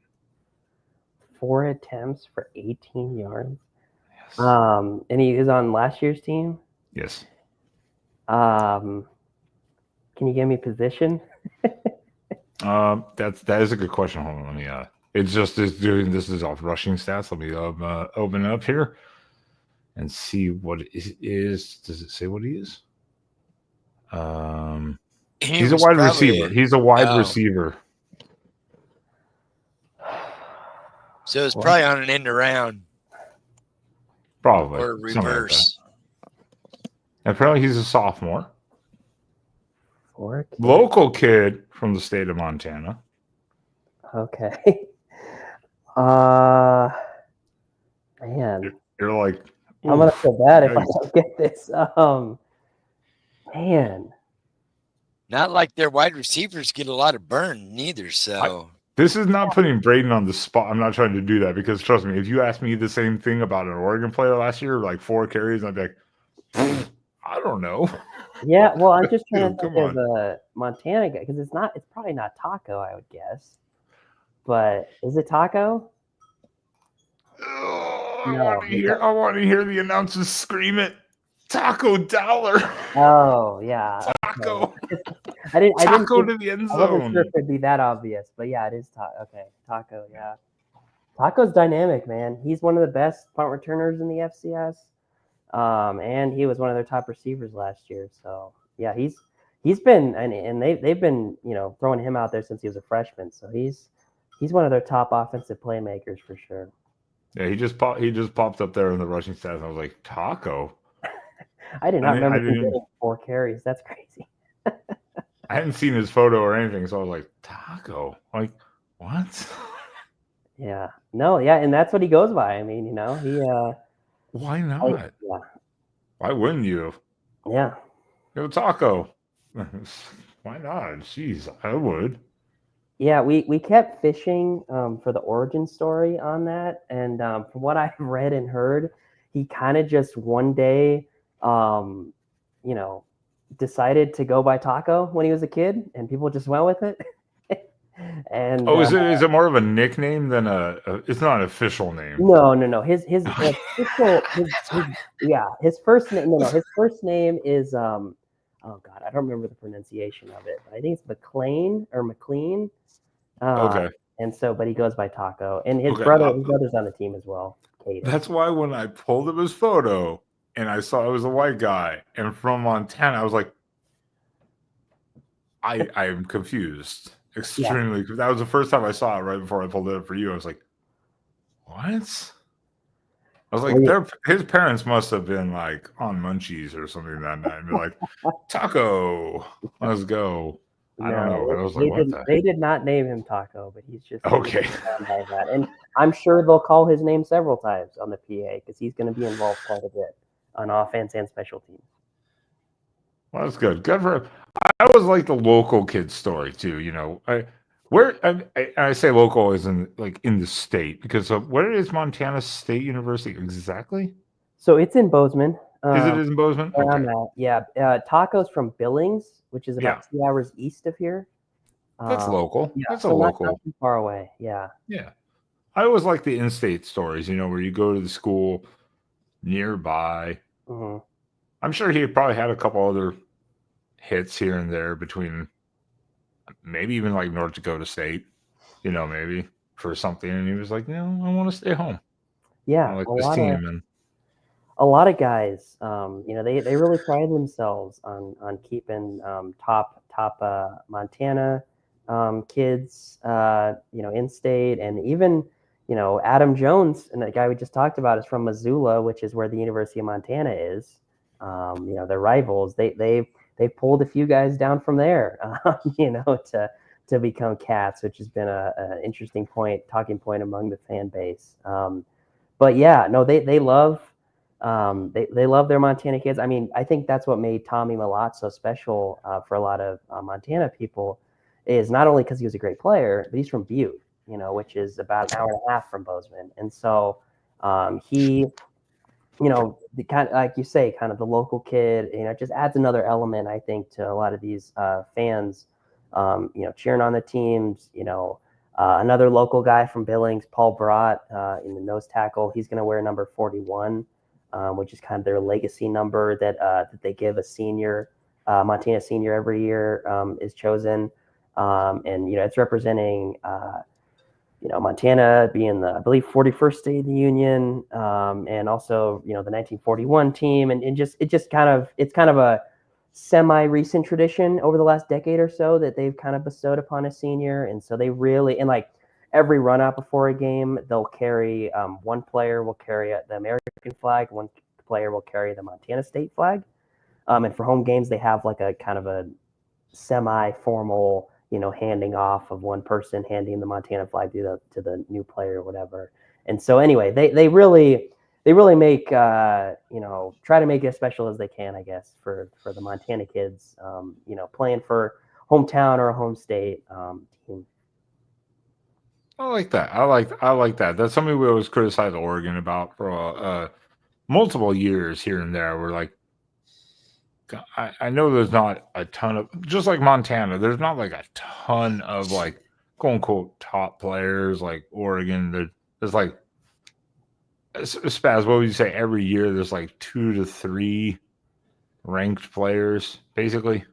4 attempts for 18 yards. Yes. And he is on last year's team. Yes. Can you give me position? That is a good question. Hold on, let me. It's just this is off rushing stats. Let me open it up here and see what it is. Does it say what he is? He's a wide receiver. He's a wide receiver. So it's probably on an end around. Probably. Or reverse. And apparently he's a sophomore. Okay. Local kid from the state of Montana. Okay. Man. You're like, I'm gonna feel bad if I don't get this. Man. Not like their wide receivers get a lot of burn neither. So this is not putting Braden on the spot. I'm not trying to do that, because trust me, if you asked me the same thing about an Oregon player last year, like 4 carries, I'd be like, I don't know. Yeah, well, I'm just trying to think of a Montana guy, because it's probably not Taco, I would guess. But is it Taco? I want to hear the announcers scream it. Taco Dollar. Oh yeah. Taco. I didn't to the end zone. I wasn't sure if it'd be that obvious, but yeah, it is Taco. Okay, Taco. Yeah, Taco's dynamic, man. He's one of the best punt returners in the FCS, and he was one of their top receivers last year. So yeah, he's been and they've been throwing him out there since he was a freshman. So he's one of their top offensive playmakers for sure. Yeah, he just popped up there in the rushing stats, and I was like, Taco. I did not remember him getting 4 carries. That's crazy. I hadn't seen his photo or anything, so I was like, Taco? Like, what? Yeah. No, yeah, and that's what he goes by. I mean, he why not? Yeah. Why wouldn't you? Yeah. Yo, Taco. Why not? Jeez, I would. Yeah, we kept fishing for the origin story on that, and from what I've read and heard, he kind of just one day decided to go by Taco when he was a kid, and people just went with it. And is it more of a nickname than it's not an official name? No. His official his first name his first name is oh god, I don't remember the pronunciation of it, but I think it's McLean. Okay. And so, but he goes by Taco, and his brother's on the team as well. Caden. That's why when I pulled up his photo and I saw it was a white guy and from Montana, I was like, I am confused. Extremely. That was the first time I saw it right before I pulled it up for you. I was like, what? I was like, his parents must have been like on munchies or something that night. And be like, Taco, let's go. I don't know. But I was like, what the? They did not name him Taco, but he's just Okay. by that. And I'm sure they'll call his name several times on the PA because he's going to be involved quite a bit on offense and special teams. Well, that's good. Good for him. I always like the local kid story too. You know, I say local is in the state because where is Montana State University exactly? So it's in Bozeman. Is it in Bozeman? Where I'm at, yeah. Taco's from Billings, which is about 2 hours east of here. That's local. Yeah, That's so local. not too far away. Yeah. Yeah. I always like the in-state stories, you know, where you go to the school nearby. Mm-hmm. I'm sure he probably had a couple other hits here and there between maybe even like North Dakota State, you know, maybe for something. And he was like, no, I want to stay home. Yeah. I like this team. And a lot of guys, you know, they really pride themselves on keeping top Montana kids, you know, in state, and even, you know, Adam Jones, and the guy we just talked about, is from Missoula, which is where the University of Montana is. You know, their rivals. They pulled a few guys down from there, you know, to become Cats, which has been an interesting talking point among the fan base. But yeah, no, they love. They love their Montana kids. I mean, I think that's what made Tommy Malott so special for a lot of Montana people, is not only because he was a great player, but he's from Butte, you know, which is about an hour and a half from Bozeman. And so he, you know, the kind of, like you say, kind of the local kid, you know, just adds another element, I think, to a lot of these fans, you know, cheering on the teams, you know. Another local guy from Billings, Paul Brott, in the nose tackle, he's going to wear number 41. Which is kind of their legacy number that they give a senior, Montana senior every year is chosen. And, you know, it's representing, you know, Montana being the, I believe, 41st state of the Union, and also, you know, the 1941 team. And it's kind of a semi-recent tradition over the last decade or so that they've kind of bestowed upon a senior. And so they really, and like, every run out before a game, they'll carry one player will carry the American flag, one player will carry the Montana State flag. And for home games, they have like a kind of a semi-formal, you know, handing off of one person handing the Montana flag to the new player or whatever. And so anyway, they really make, you know, try to make it as special as they can, I guess, for the Montana kids, you know, playing for hometown or a home state team. I like that. I like that. That's something we always criticize Oregon about for multiple years here and there. We're like, I know there's not a ton of, just like Montana, there's not like a ton of like quote unquote top players like Oregon. There's like, Spaz, what would you say? Every year there's like 2 to 3 ranked players, basically.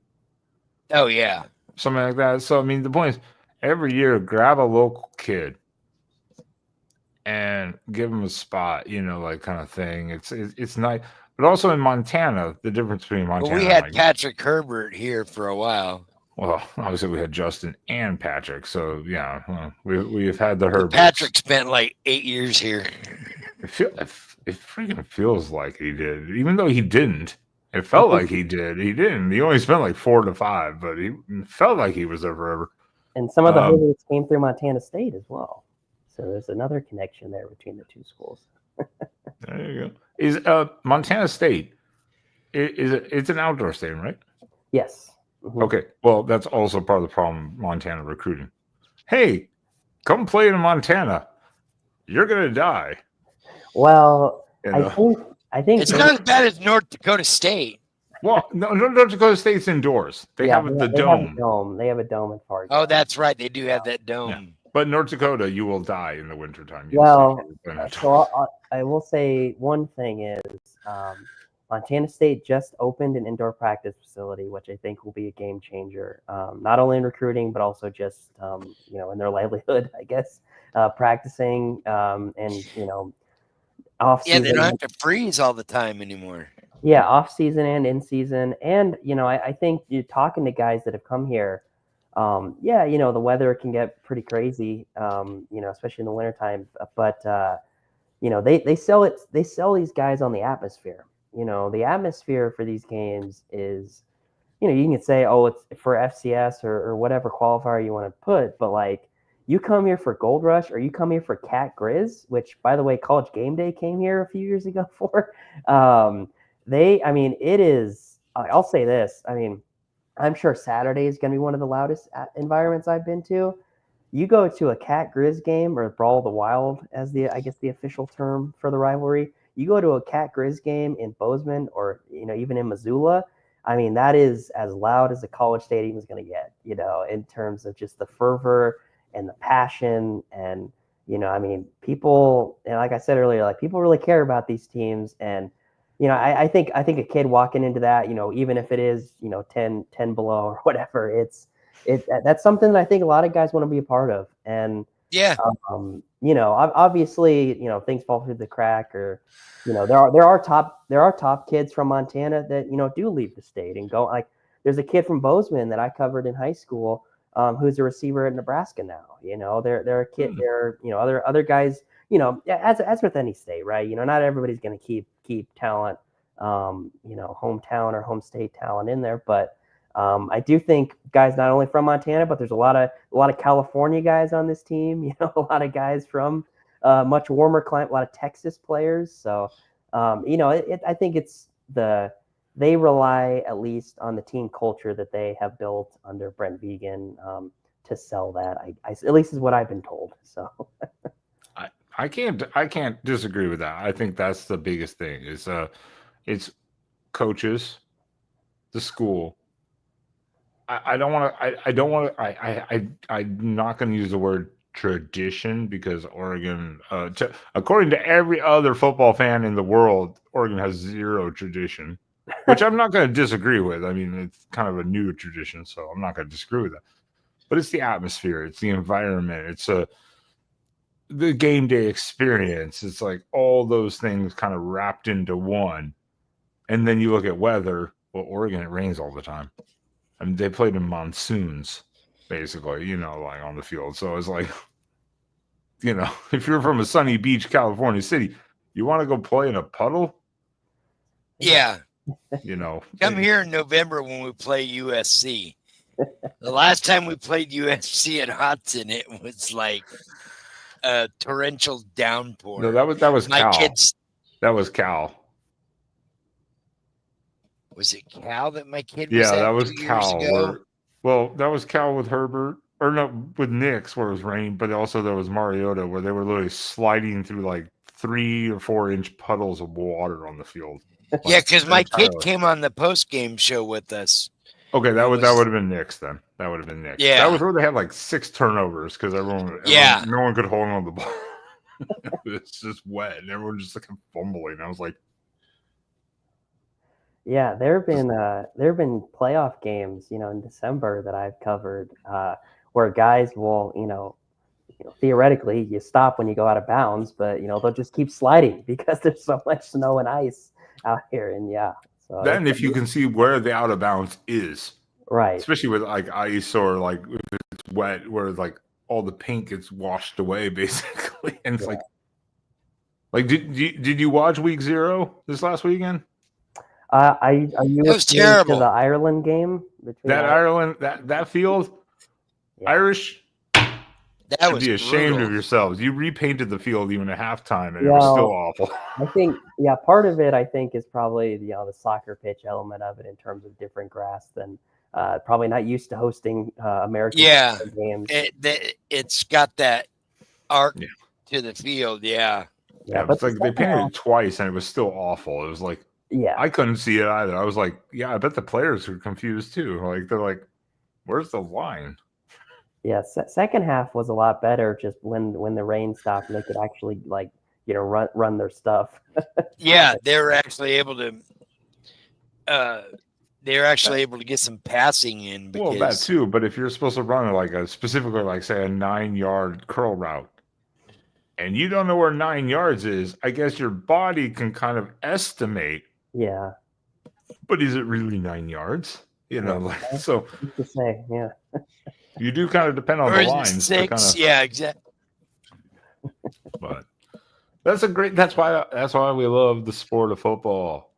Oh yeah, something like that. So I mean, the point is, every year grab a local kid and give them a spot, you know, like kind of thing. It's nice. But also in Montana, the difference between Montana, well, we had Patrick Herbert here for a while. Well, obviously we had Justin and Patrick, so yeah, we've had the Herbert. Patrick spent like 8 years here. It freaking feels like he did, even though he didn't. It felt like he did. He didn't. He only spent like 4 to 5, but he felt like he was there forever. And some of the Herberts came through Montana State as well. So there's another connection there between the two schools. There you go. Is Montana State? It's an outdoor stadium, right? Yes. Mm-hmm. Okay. Well, that's also part of the problem. Montana recruiting. Hey, come play in Montana. You're gonna die. Well, you know? I think it's not as bad as North Dakota State. Well, no, North Dakota State's indoors. They have the dome. They have a dome in Fargo. Oh, that's right. They do have that dome. Yeah. But North Dakota, you will die in the wintertime. Well, so I will say one thing is Montana State just opened an indoor practice facility, which I think will be a game changer, not only in recruiting, but also just, you know, in their livelihood, I guess, practicing and, you know, off-season. Yeah, they don't have to freeze all the time anymore. Yeah, off-season and in-season. And, you know, I think you're talking to guys that have come here, yeah, the weather can get pretty crazy, especially in the wintertime. But they sell these guys on the atmosphere. The atmosphere for these games is, you can say, oh, it's for FCS or whatever qualifier you want to put, but like you come here for Gold Rush or you come here for Cat Grizz, which by the way, College Game Day came here a few years ago for. It is. I'll say this. I'm sure Saturday is going to be one of the loudest environments I've been to. You go to a Cat Grizz game or Brawl of the Wild, as I guess the official term for the rivalry. You go to a Cat Grizz game in Bozeman or even in Missoula. That is as loud as a college stadium is going to get. In terms of just the fervor and the passion and people. And like I said earlier, like people really care about these teams and. I think a kid walking into that, even if it is, 10 below or whatever, that's something that I think a lot of guys want to be a part of. And, Yeah. Obviously, things fall through the crack or, there are top kids from Montana that, do leave the state and go. Like there's a kid from Bozeman that I covered in high school who's a receiver at Nebraska now. They're a kid, they're, other guys, as with any state, right? Not everybody's going to keep talent, hometown or home state talent in there. But I do think guys not only from Montana, but there's a lot of California guys on this team. A lot of guys from much warmer climate, a lot of Texas players. So I think they rely at least on the team culture that they have built under Brent Vegan to sell that. I at least is what I've been told. So. I can't disagree with that. I think that's the biggest thing is it's coaches, the school. I'm not going to use the word tradition because Oregon, according to every other football fan in the world, Oregon has zero tradition, which I'm not going to disagree with. It's kind of a new tradition, so I'm not going to disagree with that. But it's the atmosphere, it's the environment, it's the game day experience. It's like all those things kind of wrapped into one. And then you look at weather. Well, Oregon, it rains all the time. They played in monsoons, basically, like on the field. So it's like, if you're from a sunny beach, California city, you want to go play in a puddle? Yeah. Come Hey. here in November when we play USC. The last time we played USC at Hudson, it was like a torrential downpour. No, that was my Cal. kids. That was Cal. Was it Cal that my kid was Yeah, at that was 2 Cal. years ago? That was Cal with Herbert, or no, with Knicks where it was rain, but also there was Mariota where they were literally sliding through like 3 or 4 inch puddles of water on the field. Yeah, because my kid came on the post game show with us. Okay, that would have been Knicks then. That would have been Knicks. Yeah, that was where they had like 6 turnovers because no one could hold on the ball. It's just wet and everyone just like fumbling. I was like, yeah, there have been playoff games, in December that I've covered where guys will, theoretically you stop when you go out of bounds, but they'll just keep sliding because there's so much snow and ice out here, and yeah. So then if you can see where the out of bounds is, right, especially with like ice or like if it's wet, where like all the paint gets washed away basically, and it's like did you watch week 0 this last weekend? Are you was terrible. To the Ireland game between Ireland that field, yeah. Irish. That was be ashamed brutal. of yourselves. You repainted the field even at halftime, and it was still awful. I think, part of it, I think, is probably the soccer pitch element of it in terms of different grass than probably not used to hosting American games. It's got that arc to the field, Yeah, but it's like they painted it twice, and it was still awful. It was like, I couldn't see it either. I was like, I bet the players were confused too. Like they're like, where's the line? Yeah, second half was a lot better just when the rain stopped and they could actually run their stuff. Yeah, they were actually able to get some passing in. Because... Well, that too. But if you're supposed to run like specifically like say a 9-yard curl route, and you don't know where 9 yards is, I guess your body can kind of estimate. Yeah. But is it really 9 yards? So. To say, yeah. You do kind of depend on Or the is it lines. To 6? kind of, Yeah, exactly. but that's why we love the sport of football,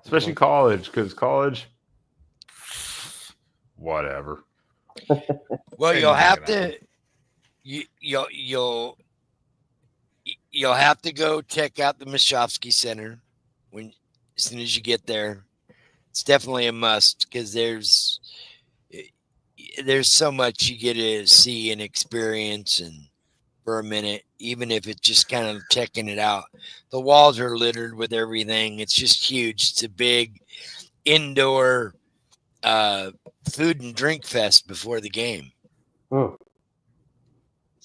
especially college, because college, whatever. Well, Ain't you'll nothing have gonna to you'll have to go check out the Mishovsky Center as soon as you get there. It's definitely a must because there's so much you get to see and experience and for a minute, even if it's just kind of checking it out. The walls are littered with everything. It's just huge. It's a big indoor food and drink fest before the game. Hmm.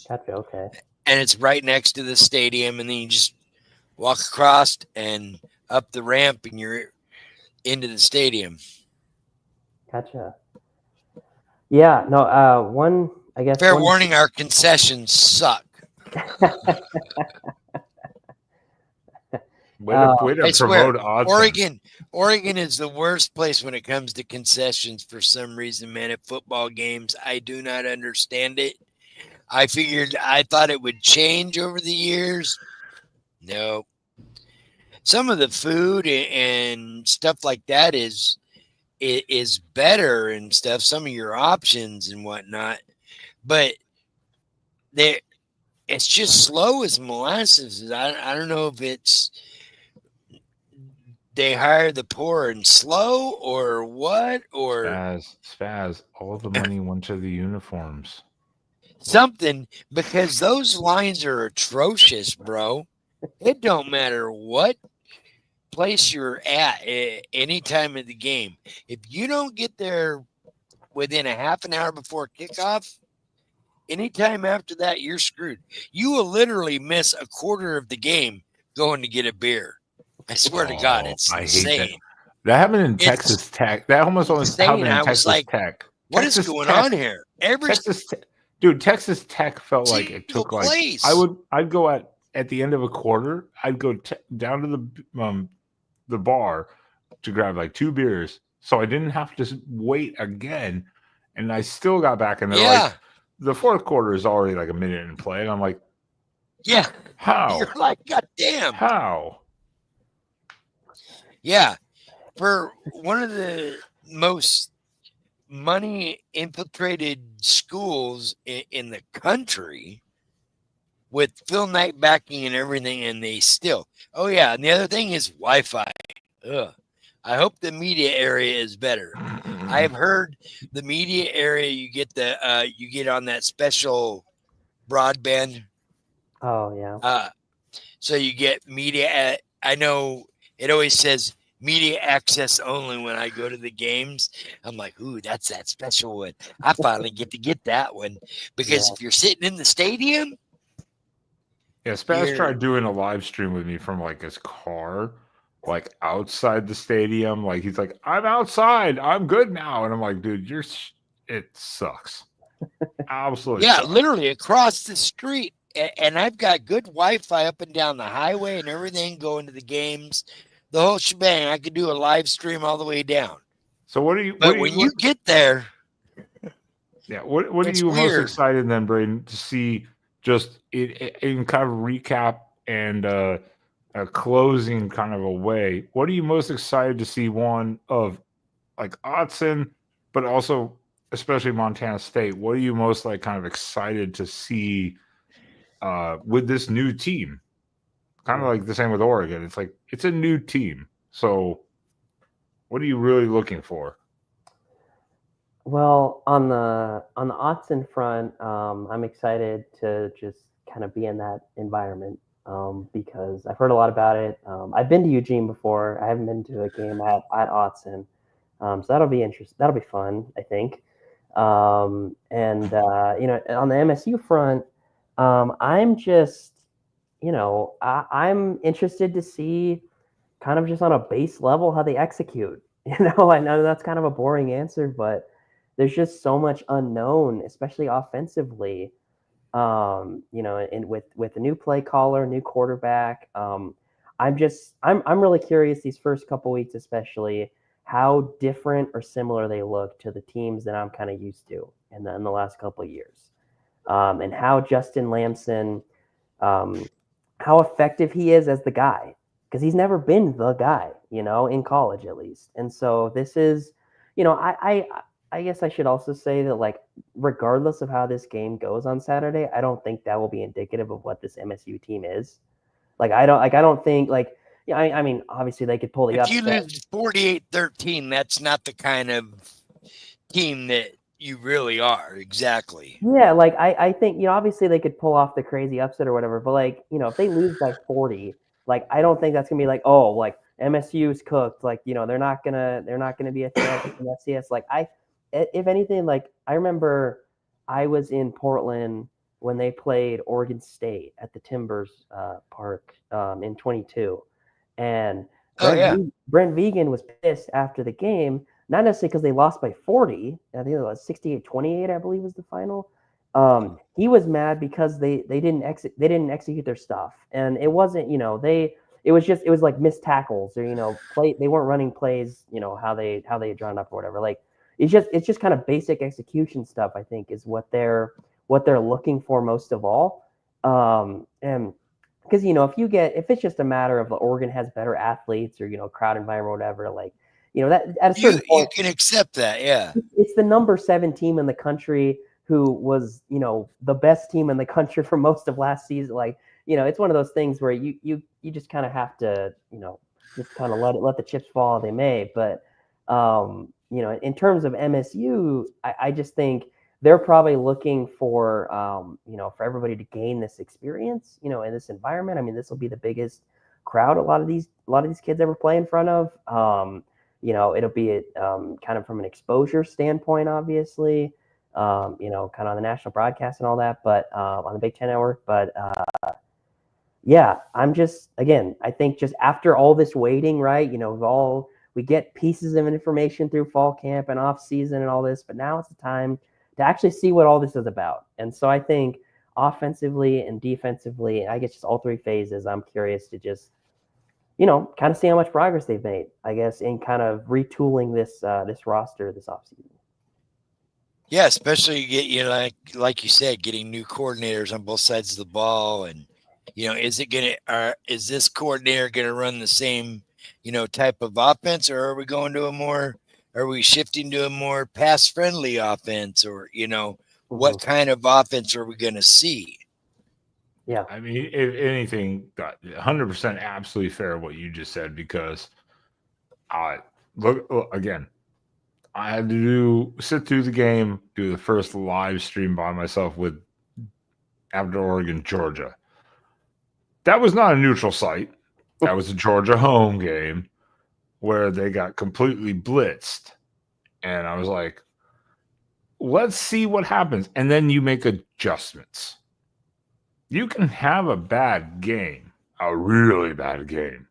Gotcha. Okay. And it's right next to the stadium, and then you just walk across and up the ramp, and you're into the stadium. Gotcha. Yeah. No. I guess. Fair warning: our concessions suck. Way to I swear, promote Autzen. Oregon is the worst place when it comes to concessions for some reason, man. At football games, I do not understand it. I thought it would change over the years. No. Some of the food and stuff like that is better and stuff. Some of your options and whatnot, but it's just slow as molasses. I don't know if it's they hire the poor and slow or what or Spaz. All the money went to the uniforms. something, because those lines are atrocious, bro. It don't matter what place you're at any time of the game. If you don't get there within a half an hour before kickoff, anytime after that, you're screwed. You will literally miss a quarter of the game going to get a beer. I swear to God, it's insane. I hate that. That happened in Texas Tech. That almost happened in Texas Tech. What is going on here? Texas Tech felt like it took place. I'd go at the end of a quarter. I'd go down to the bar to grab like 2 beers, so I didn't have to wait again. And I still got back, and they're like, the fourth quarter is already like a minute in play, and I'm like, yeah, how? You're like, God damn, how? Yeah, for one of the most money infiltrated schools in the country, with Phil Knight backing and everything, and they still. Oh yeah, and the other thing is Wi-Fi. Ugh. I hope the media area is better. I've heard the media area you get on that special broadband. Oh yeah. So you get media. I know it always says media access only when I go to the games. I'm like, ooh, that's that special one. I finally get that one because if you're sitting in the stadium. Yeah, Spaz tried doing a live stream with me from like his car, like outside the stadium. Like he's like, I'm outside, I'm good now, and I'm like, dude, it sucks. Absolutely. Yeah, sucks. Literally across the street, and I've got good Wi-Fi up and down the highway and everything going to the games, the whole shebang. I could do a live stream all the way down. So when you get there, yeah, what are you most excited then, Braden, to see? Just in kind of recap and a closing kind of a way, what are you most excited to see? One of like Autzen, but also especially Montana State. What are you most like kind of excited to see with this new team? Kind of like the same with Oregon. It's like it's a new team. So what are you really looking for? Well, on the Autzen front, I'm excited to just kind of be in that environment because I've heard a lot about it. I've been to Eugene before. I haven't been to a game at Autzen, so that'll be interesting. That'll be fun, I think. On the MSU front, I'm just, I'm interested to see kind of just on a base level how they execute. I know that's kind of a boring answer, but there's just so much unknown, especially offensively. And with a new play caller, new quarterback, I'm really curious these first couple weeks, especially how different or similar they look to the teams that I'm kind of used to in the last couple of years, and how Justin Lamson, how effective he is as the guy, because he's never been the guy, in college at least. And so this is, I guess I should also say that, like, regardless of how this game goes on Saturday, I don't think that will be indicative of what this MSU team is. I don't think, like, yeah, I mean, obviously they could pull the If you upset. lose 48-13, that's not the kind of team that you really are. Exactly. Yeah, like I think, obviously they could pull off the crazy upset or whatever, but, like, if they lose by 40, like, I don't think that's gonna be like, oh, like MSU's cooked, like, they're not gonna be a threat in FCS. Like, if anything, like, I remember I was in Portland when they played Oregon State at the Timbers Park in 22, and Brent Vegan was pissed after the game, not necessarily because they lost by 40. I think it was 68-28, I believe was the final. He was mad because they didn't execute their stuff, and it wasn't, it was like missed tackles, or they weren't running plays, how they had drawn up or whatever. Like, it's just kind of basic execution stuff, I think, is what they're looking for most of all. And because, if it's just a matter of Oregon has better athletes, or crowd environment or whatever, like, that at a certain point you can accept that. Yeah, it's the number 7 team in the country who was, the best team in the country for most of last season. Like, it's one of those things where you just kind of have to, just kind of let the chips fall they may. But in terms of MSU, I just think they're probably looking for for everybody to gain this experience, in this environment. I mean, this will be the biggest crowd a lot of these kids ever play in front of. It'll be kind of from an exposure standpoint, obviously, kind of on the national broadcast and all that, but on the Big Ten Network. But yeah, I'm just, again, I think just after all this waiting, right? We get pieces of information through fall camp and off season and all this, but now it's the time to actually see what all this is about. And so I think offensively and defensively, I guess just all 3 phases, I'm curious to just, kind of see how much progress they've made, I guess, in kind of retooling this roster this offseason. Yeah, especially like you said, getting new coordinators on both sides of the ball, and is this coordinator gonna run the same type of offense, or are we shifting to a more pass friendly offense, or what kind of offense are we gonna see? Yeah, I mean, if anything, 100% absolutely fair what you just said, because look again. I had to sit through the game, do the first live stream by myself after Oregon, Georgia. That was not a neutral site. That was a Georgia home game where they got completely blitzed. And I was like, let's see what happens. And then you make adjustments. You can have a bad game, a really bad game.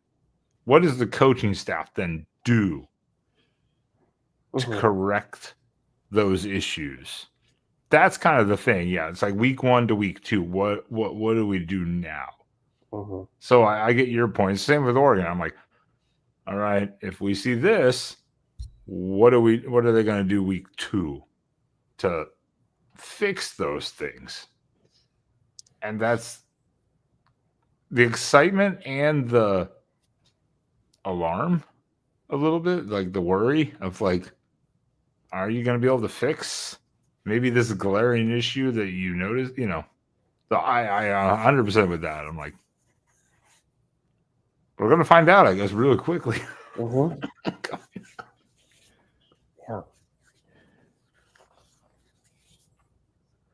What does the coaching staff then do to correct those issues? That's kind of the thing. Yeah, it's like week 1 to week 2. What do we do now? So I get your point. Same with Oregon. I'm like, all right, if we see this, what are they going to do week 2 to fix those things? And that's the excitement and the alarm a little bit, like the worry of, like, are you going to be able to fix maybe this glaring issue that you notice? So I 100% with that. I'm like, we're going to find out, I guess, really quickly.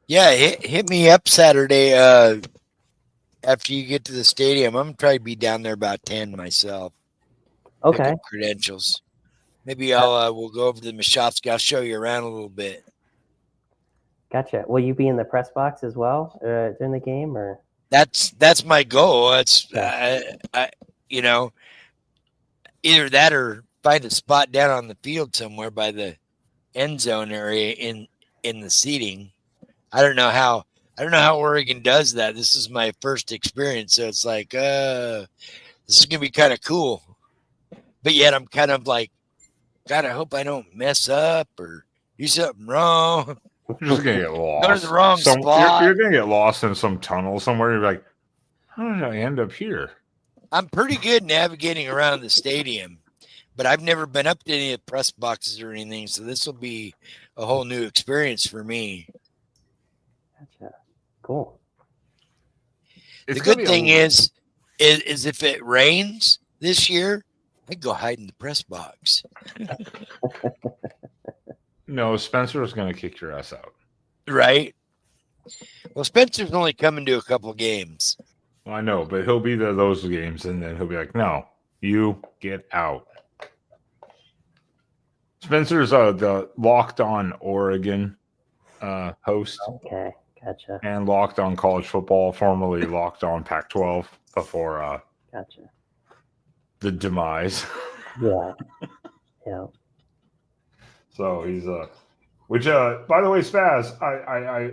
Yeah, hit me up Saturday after you get to the stadium. I'm going to try to be down there about 10 myself. Okay. Pick up credentials. Maybe we'll go over to the Machowski. I'll show you around a little bit. Gotcha. Will you be in the press box as well during the game, or? That's my goal. That's either that or find a spot down on the field somewhere by the end zone area in the seating. I don't know how Oregon does that. This is my first experience, so it's like this is gonna be kind of cool. But yet I'm kind of like God, I hope I don't mess up or do something wrong. You're just gonna get lost. Go to the wrong spot. You're gonna get lost in some tunnel somewhere. You're like, how did I end up here? I'm pretty good navigating around the stadium, but I've never been up to any of the press boxes or anything, so this will be a whole new experience for me. Gotcha. Cool. It's The gonna good be thing is if it rains this year, I go hide in the press box. no, Spencer's gonna kick your ass out. Right? Well, Spencer's only coming to a couple games. Well, I know, but he'll be to those games, and then he'll be like, "No, you get out." Spencer's the Locked On Oregon host. Okay, gotcha. And Locked On College Football, formerly Locked On Pac-12, before Gotcha. the demise. Yeah. Yeah. So he's which by the way, Spaz, I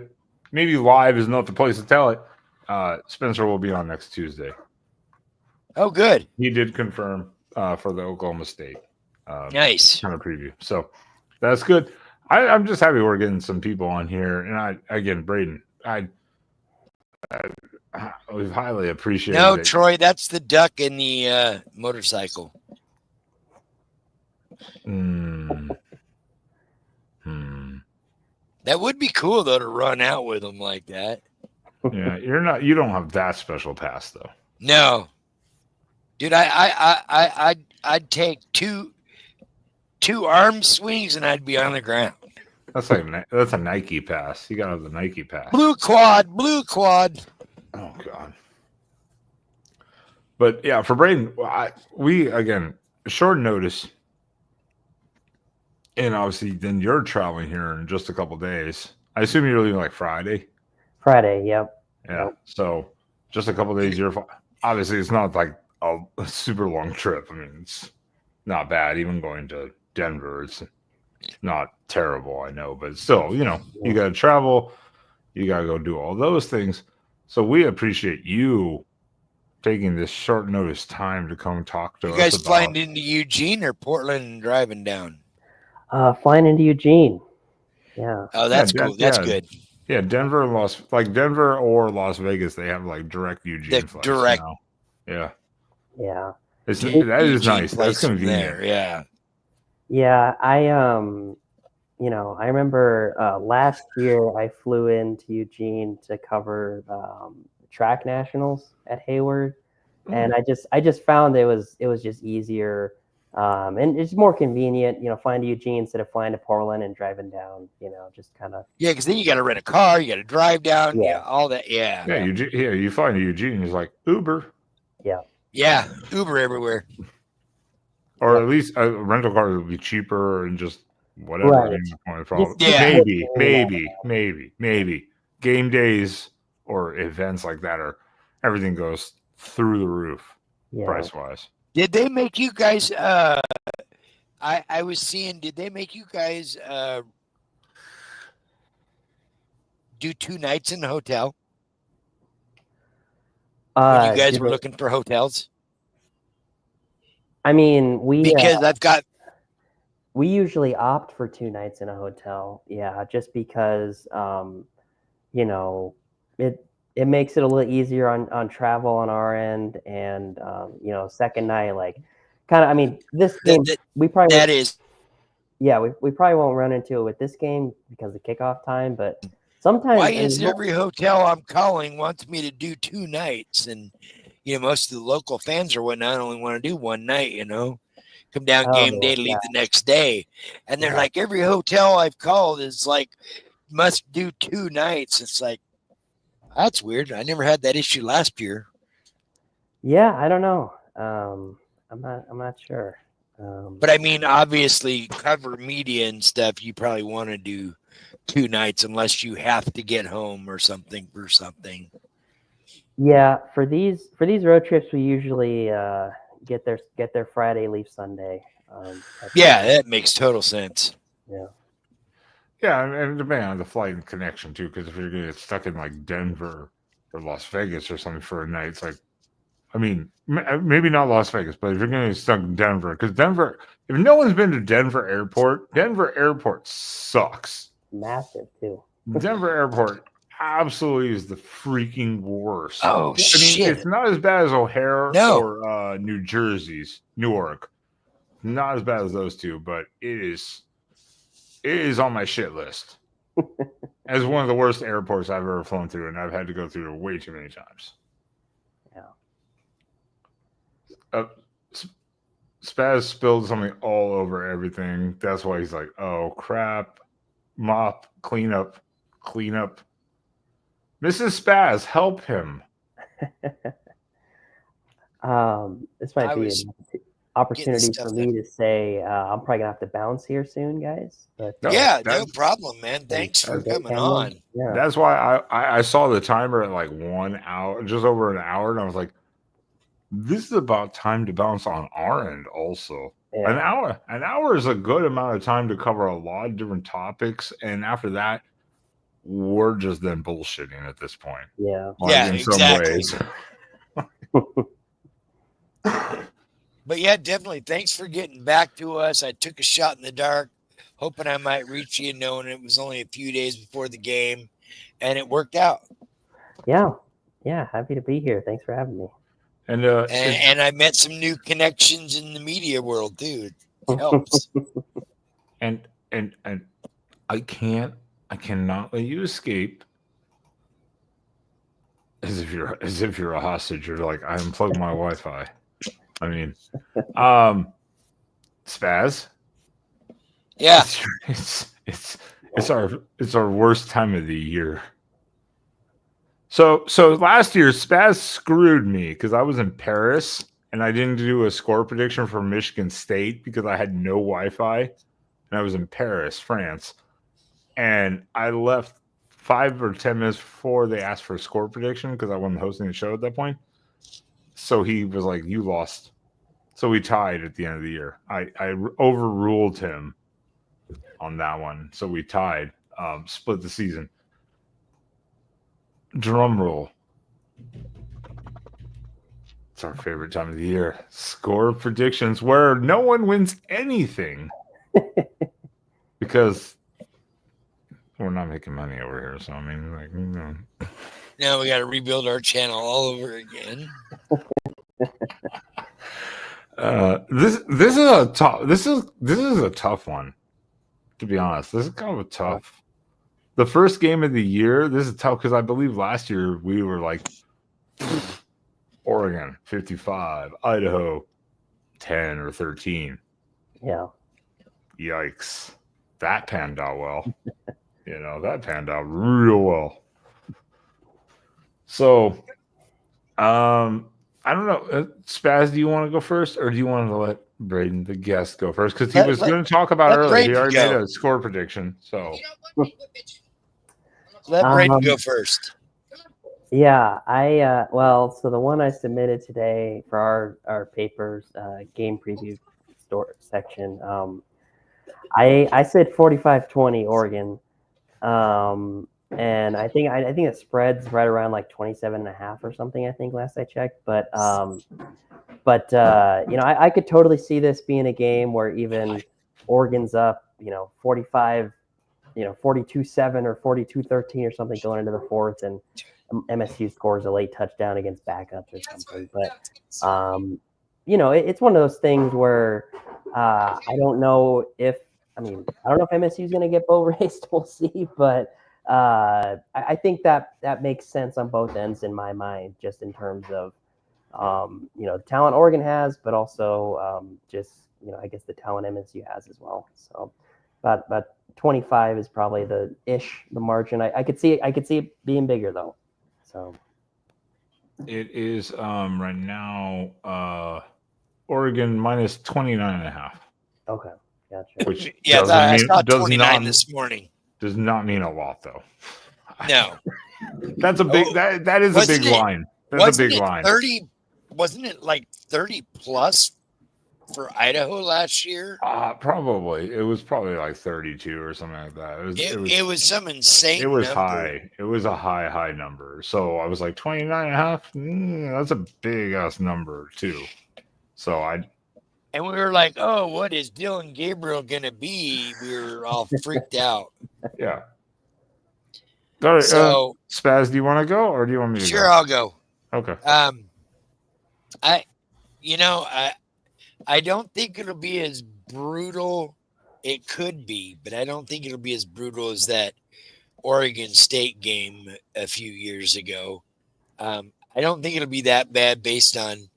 maybe live is not the place to tell it. Spencer will be on next Tuesday. Oh, good. He did confirm for the Oklahoma State Nice. kind of preview. So that's good. I'm just happy we're getting some people on here. And again, Braden, we've highly appreciated No, it. Troy, that's the duck in the motorcycle. That would be cool though to run out with them like that. Yeah, you don't have that special pass though. No, dude, I'd take two arm swings and I'd be on the ground. That's a Nike pass. You gotta have the Nike pass. Blue quad. Oh God. But yeah, for Braden, we again short notice, and obviously then you're traveling here in just a couple days. I assume you're leaving like Friday. Friday, yep. Yeah. Yep. So just a couple days. Obviously it's not like a super long trip. I mean, it's not bad. Even going to Denver, it's not terrible. I know, but still, you got to travel. You got to go do all those things. So we appreciate you taking this short notice time to come talk to us. You guys flying into Eugene or Portland and driving down? Flying into Eugene. Yeah. Oh, that's cool. That's good. Yeah, Denver or Las Vegas, they have like direct Eugene flights direct. now. Yeah. Yeah. That is nice. That's convenient. There, yeah. Yeah, I remember last year I flew into Eugene to cover track nationals at Hayward, and I just found it was just easier, and it's more convenient, flying to Eugene instead of flying to Portland and driving down, just kind of. Yeah, because then you got to rent a car, you got to drive down, all that. Yeah. Yeah, you fly to Eugene, it's like Uber. Yeah, Uber everywhere. Or at least a rental car would be cheaper and just whatever. Right. Maybe game days or events like that everything goes through the roof price wise. Did they make you guys? I was seeing. Did they make you guys do 2 nights in the hotel? When you guys were looking for hotels? I mean, because we usually opt for 2 nights in a hotel. Yeah, just because it makes it a little easier on travel on our end, and second night, like kind of. I mean, this game we probably we probably won't run into it with this game because of kickoff time, but sometimes. Why is every hotel I'm calling wants me to do 2 nights, and most of the local fans or whatnot only want to do 1 night, come down game day, leave the next day. And they're like, every hotel I've called is like, must do 2 nights. It's like, that's weird. I never had that issue last year. Yeah, I don't know. I'm not sure. But I mean, obviously cover media and stuff, you probably want to do 2 nights unless you have to get home or something for something. Yeah, for these road trips, we usually get there Friday, leave Sunday. That makes total sense. Yeah. Yeah, and depending on the flight and connection too, because if you're gonna get stuck in like Denver or Las Vegas or something for a night, it's like, I mean, maybe not Las Vegas, but if you're going to get stuck in Denver, because Denver, if no one's been to Denver Airport sucks. Massive too. Denver Airport absolutely is the freaking worst. Oh, I mean, shit. it's not as bad as O'Hare No. or New Jersey's Newark. Not as bad as those two, but it is on my shit list as one of the worst airports I've ever flown through, and I've had to go through it way too many times. Yeah. Spaz spilled something all over everything. That's why he's like, "Oh crap, mop, clean up." Mrs. Spaz, help him. This might be an opportunity for me to say I'm probably gonna have to bounce here soon, guys. But no problem, man. Thanks for coming on. Yeah. That's why I saw the timer at like 1 hour, just over an hour, and I was like, this is about time to bounce on our end also. Yeah. An hour is a good amount of time to cover a lot of different topics, and after that, we're just then bullshitting at this point. Yeah. In exactly. some ways. But yeah, definitely. Thanks for getting back to us. I took a shot in the dark, hoping I might reach you, knowing it was only a few days before the game, and it worked out. Yeah. Happy to be here. Thanks for having me. And I met some new connections in the media world, dude. It helps. and I cannot let you escape. As if you're a hostage. You're like, I unplugged my Wi-Fi. I mean, Spaz. Yeah. It's our worst time of the year. So last year Spaz screwed me because I was in Paris and I didn't do a score prediction for Michigan State because I had no Wi-Fi and I was in Paris, France, and I left 5 or 10 minutes before they asked for a score prediction because I wasn't hosting the show at that point. So he was like, "You lost." So we tied at the end of the year. I overruled him on that one. So we tied, split the season. Drum roll. It's our favorite time of the year. Score predictions where no one wins anything because we're not making money over here. So I mean, like, Now we got to rebuild our channel all over again. This is a tough one, to be honest. This is kind of a tough. The first game of the year, this is tough because I believe last year we were like Oregon 55, Idaho 10 or 13. Yeah. Yikes. That panned out well. That panned out real well. So, I don't know. Spaz, do you want to go first or do you want to let Braden, the guest, go first? Because he was going to talk about earlier. Braden He already go. made a score prediction. So, let Braden go first. Yeah, so the one I submitted today for our papers game preview section, I said 45-20 Oregon, and I think it spreads right around like 27.5 or something. I think last I checked, but I could totally see this being a game where even Oregon's up, 45. 42-7 or 42-13 or something going into the fourth, and MSU scores a late touchdown against backups or something. But it's one of those things where I don't know if MSU is going to get bowl raced. We'll see, but I think that makes sense on both ends in my mind, just in terms of the talent Oregon has, but also I guess the talent MSU has as well. So about 25 is probably the margin. I could see it being bigger though. So it is right now Oregon minus 29.5. Okay, gotcha. Which I saw 29 this morning. Does not mean a lot though. No. That's a big that is a big line. That's a big line. 30, wasn't it like 30 plus for Idaho last year? Probably. It was probably like 32 or something like that. It was some insane it was number. high. It was a high number. So I was like 29 and a half. That's a big ass number too. So And we were like, oh, what is Dylan Gabriel going to be? We were all freaked out. yeah. All right, So, Spaz, do you want to go or do you want me to sure, go? I'll go. Okay. I don't think it'll be as brutal. It could be, but I don't think it'll be as brutal as that Oregon State game a few years ago. I don't think it'll be that bad based on,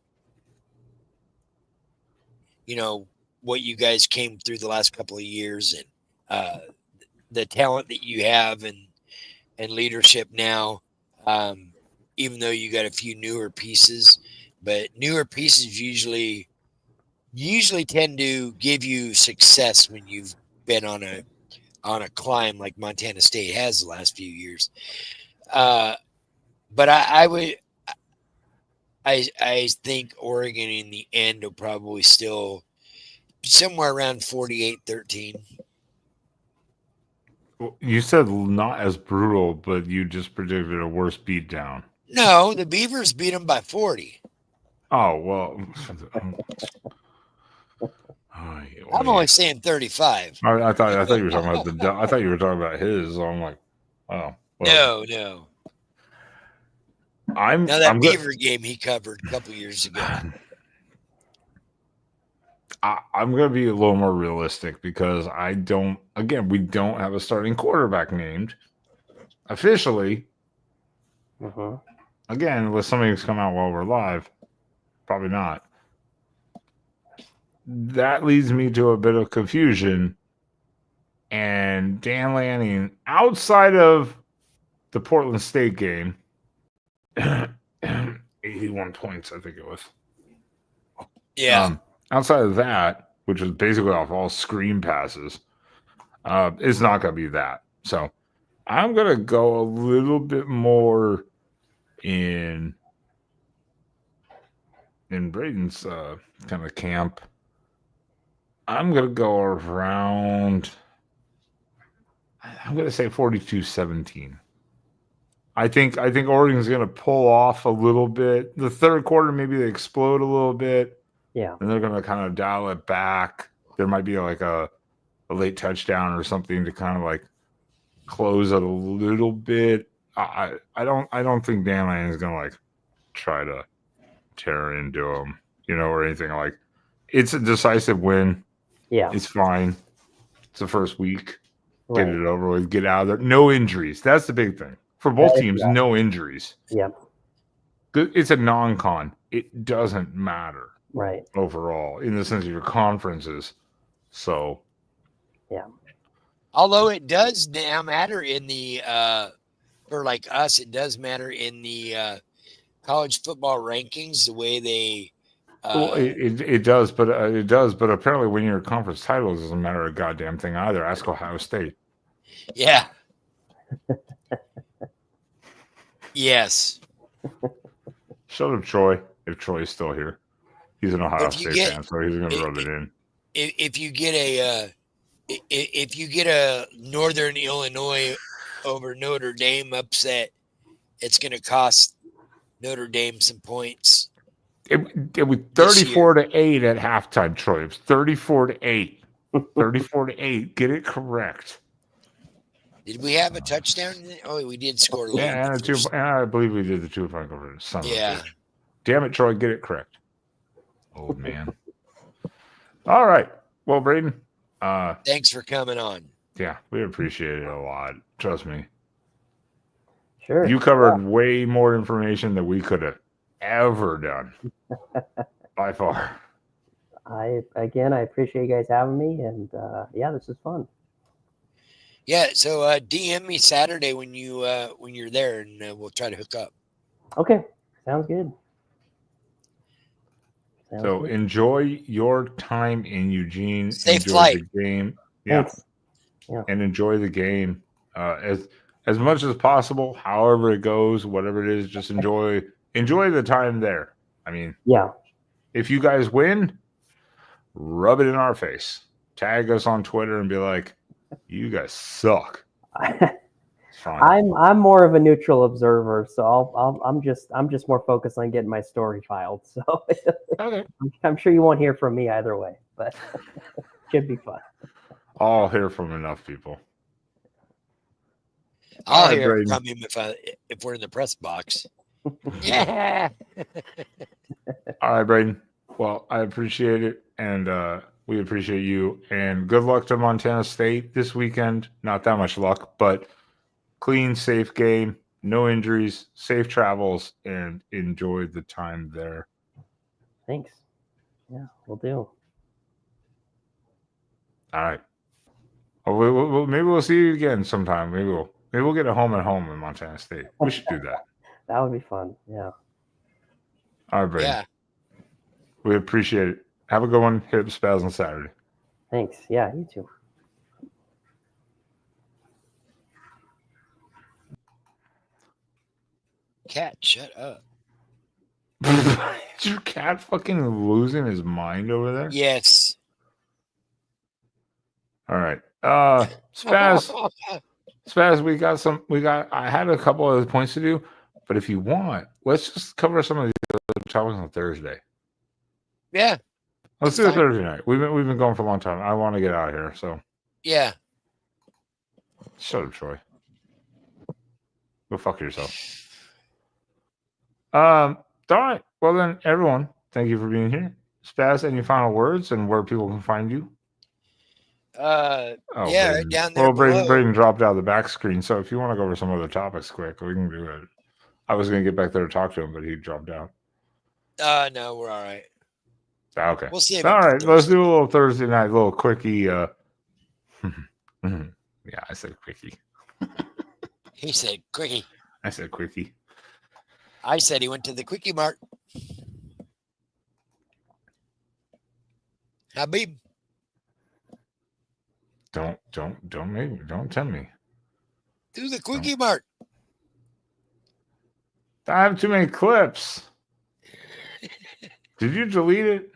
what you guys came through the last couple of years and the talent that you have and leadership now. Even though you got a few newer pieces, but newer pieces usually tend to give you success when you've been on a climb like Montana State has the last few years. But I think Oregon in the end will probably still somewhere around 48-13. You said not as brutal, but you just predicted a worse beatdown. No, the Beavers beat them by 40. Oh, well. I'm only saying 35. I thought you were talking about I thought you were talking about his. So I'm like, oh. Well. No. That Beaver game he covered a couple years ago. I'm going to be a little more realistic because we don't have a starting quarterback named officially. Uh-huh. Again, unless something's come out while we're live, probably not. That leads me to a bit of confusion. And Dan Lanning, outside of the Portland State game, 81 points, I think it was. Yeah. Outside of that, which was basically off all screen passes, it's not going to be that. So I'm going to go a little bit more in Braden's kind of camp. I'm going to go around, I'm going to say 42-17. I think Oregon's going to pull off a little bit. The third quarter, maybe they explode a little bit. Yeah. And they're going to kind of dial it back. There might be like a late touchdown or something to kind of like close it a little bit. I don't think Dan Lanning is going to like try to tear into them, or anything like. It's a decisive win. Yeah. It's fine. It's the first week. Right. Get it over with. Get out of there. No injuries. That's the big thing. For both teams, no injuries. Yep. It's a non-con. It doesn't matter. Right. Overall, in the sense of your conferences. So. Yeah. Although it does now matter in the, for like us, it does matter in the college football rankings, the way they. Well, it does, but apparently winning your conference titles doesn't matter a goddamn thing either. Ask Ohio State. Yeah. Yes. Shut up, Troy. If Troy's still here, he's an Ohio State fan, so he's going to rub it in. If you get a Northern Illinois over Notre Dame upset, it's going to cost Notre Dame some points. It was 34-8 at halftime, Troy. It was 34-8. 34-8. Get it correct. Did we have a touchdown? Oh, we did score. Yeah, I believe we did the 2-point conversion. Yeah. Damn it, Troy. Get it correct. Old man. All right. Well, Braden. Thanks for coming on. Yeah, we appreciate it a lot. Trust me. Sure. You covered way more information than we could have ever done. By far. I appreciate you guys having me, and this is fun. Yeah, so DM me Saturday when you're there, and we'll try to hook up. Okay, sounds good. Enjoy your time in Eugene. Safe enjoy flight. The game, yeah, and enjoy the game as much as possible. However it goes, whatever it is, just enjoy the time there. I mean, yeah. If you guys win, rub it in our face. Tag us on Twitter and be like, "You guys suck." It's fine. I'm more of a neutral observer, so I'm just more focused on getting my story filed. So Okay. I'm sure you won't hear from me either way, but should be fun. I'll hear from enough people. I'll All right, hear Braden. from him if we're in the press box. Yeah. All right, Braden. Well, I appreciate it, and we appreciate you. And good luck to Montana State this weekend. Not that much luck, but clean, safe game, no injuries, safe travels, and enjoy the time there. Thanks. Yeah, we'll do. All right. Well, maybe we'll see you again sometime. Maybe we'll get a home and home in Montana State. We should do that. That would be fun. Yeah. All right, Braden. Yeah. We appreciate it. Have a good one. Hit up Spaz on Saturday. Thanks. Yeah, you too. Cat, shut up. Is your cat fucking losing his mind over there? Yes. All right. Spaz, I had a couple other points to do, but if you want, let's just cover some of the other topics on Thursday. Yeah. Let's do it Thursday night. We've been going for a long time. I want to get out of here, so Yeah. shut up, Troy. Go fuck yourself. All right. Well then, everyone, thank you for being here. Spaz, any final words and where people can find you? Yeah, Braden. right down there. Well, below. Braden dropped out of the back screen, so if you want to go over some other topics quick, we can do it. I was going to get back there to talk to him, but he dropped out. No, we're all right. Okay. We'll see. All right, let's do a little Thursday night, little quickie. Yeah, I said quickie. He said quickie. I said quickie. I said he went to the quickie mart. Habib. Don't tempt me. To the quickie mart. I have too many clips. Did you delete it?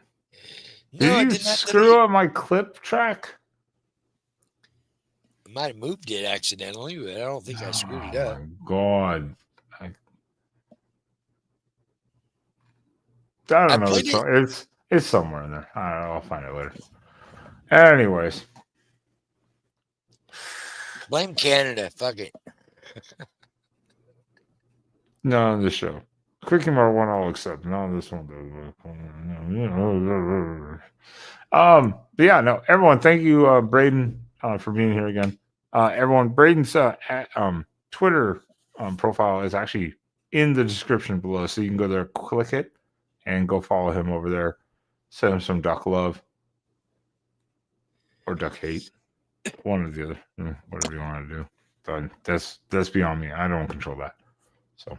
No, I Did you did not screw up my clip track? I might have moved it accidentally, but I don't think I screwed it up. Oh my god. I don't know. It's somewhere in there. I don't know. I'll find it later. Anyways. Blame Canada. Fuck it. No, on this show. Quickie Mart one I'll accept. No, this one does. But yeah, no, everyone, thank you, Braden, for being here again. Everyone, Braden's Twitter profile is actually in the description below, so you can go there, click it, and go follow him over there. Send him some duck love or duck hate, one or the other, whatever you want to do. But that's beyond me. I don't control that. So.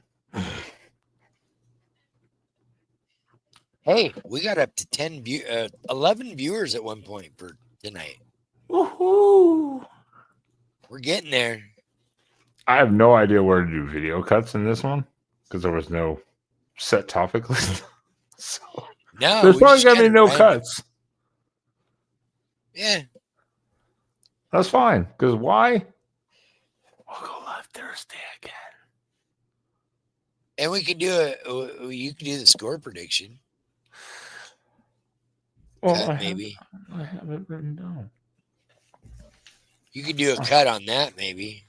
Hey, we got up to 11 viewers at one point for tonight. Woohoo! We're getting there. I have no idea where to do video cuts in this one because there was no set topic list. So No, there's we probably just gonna be kinda no random. cuts. Yeah. That's fine. Because why? We'll go live Thursday again. And we could do you could do the score prediction. Well, Cut, maybe. I have it written down. You could do a cut on that, maybe.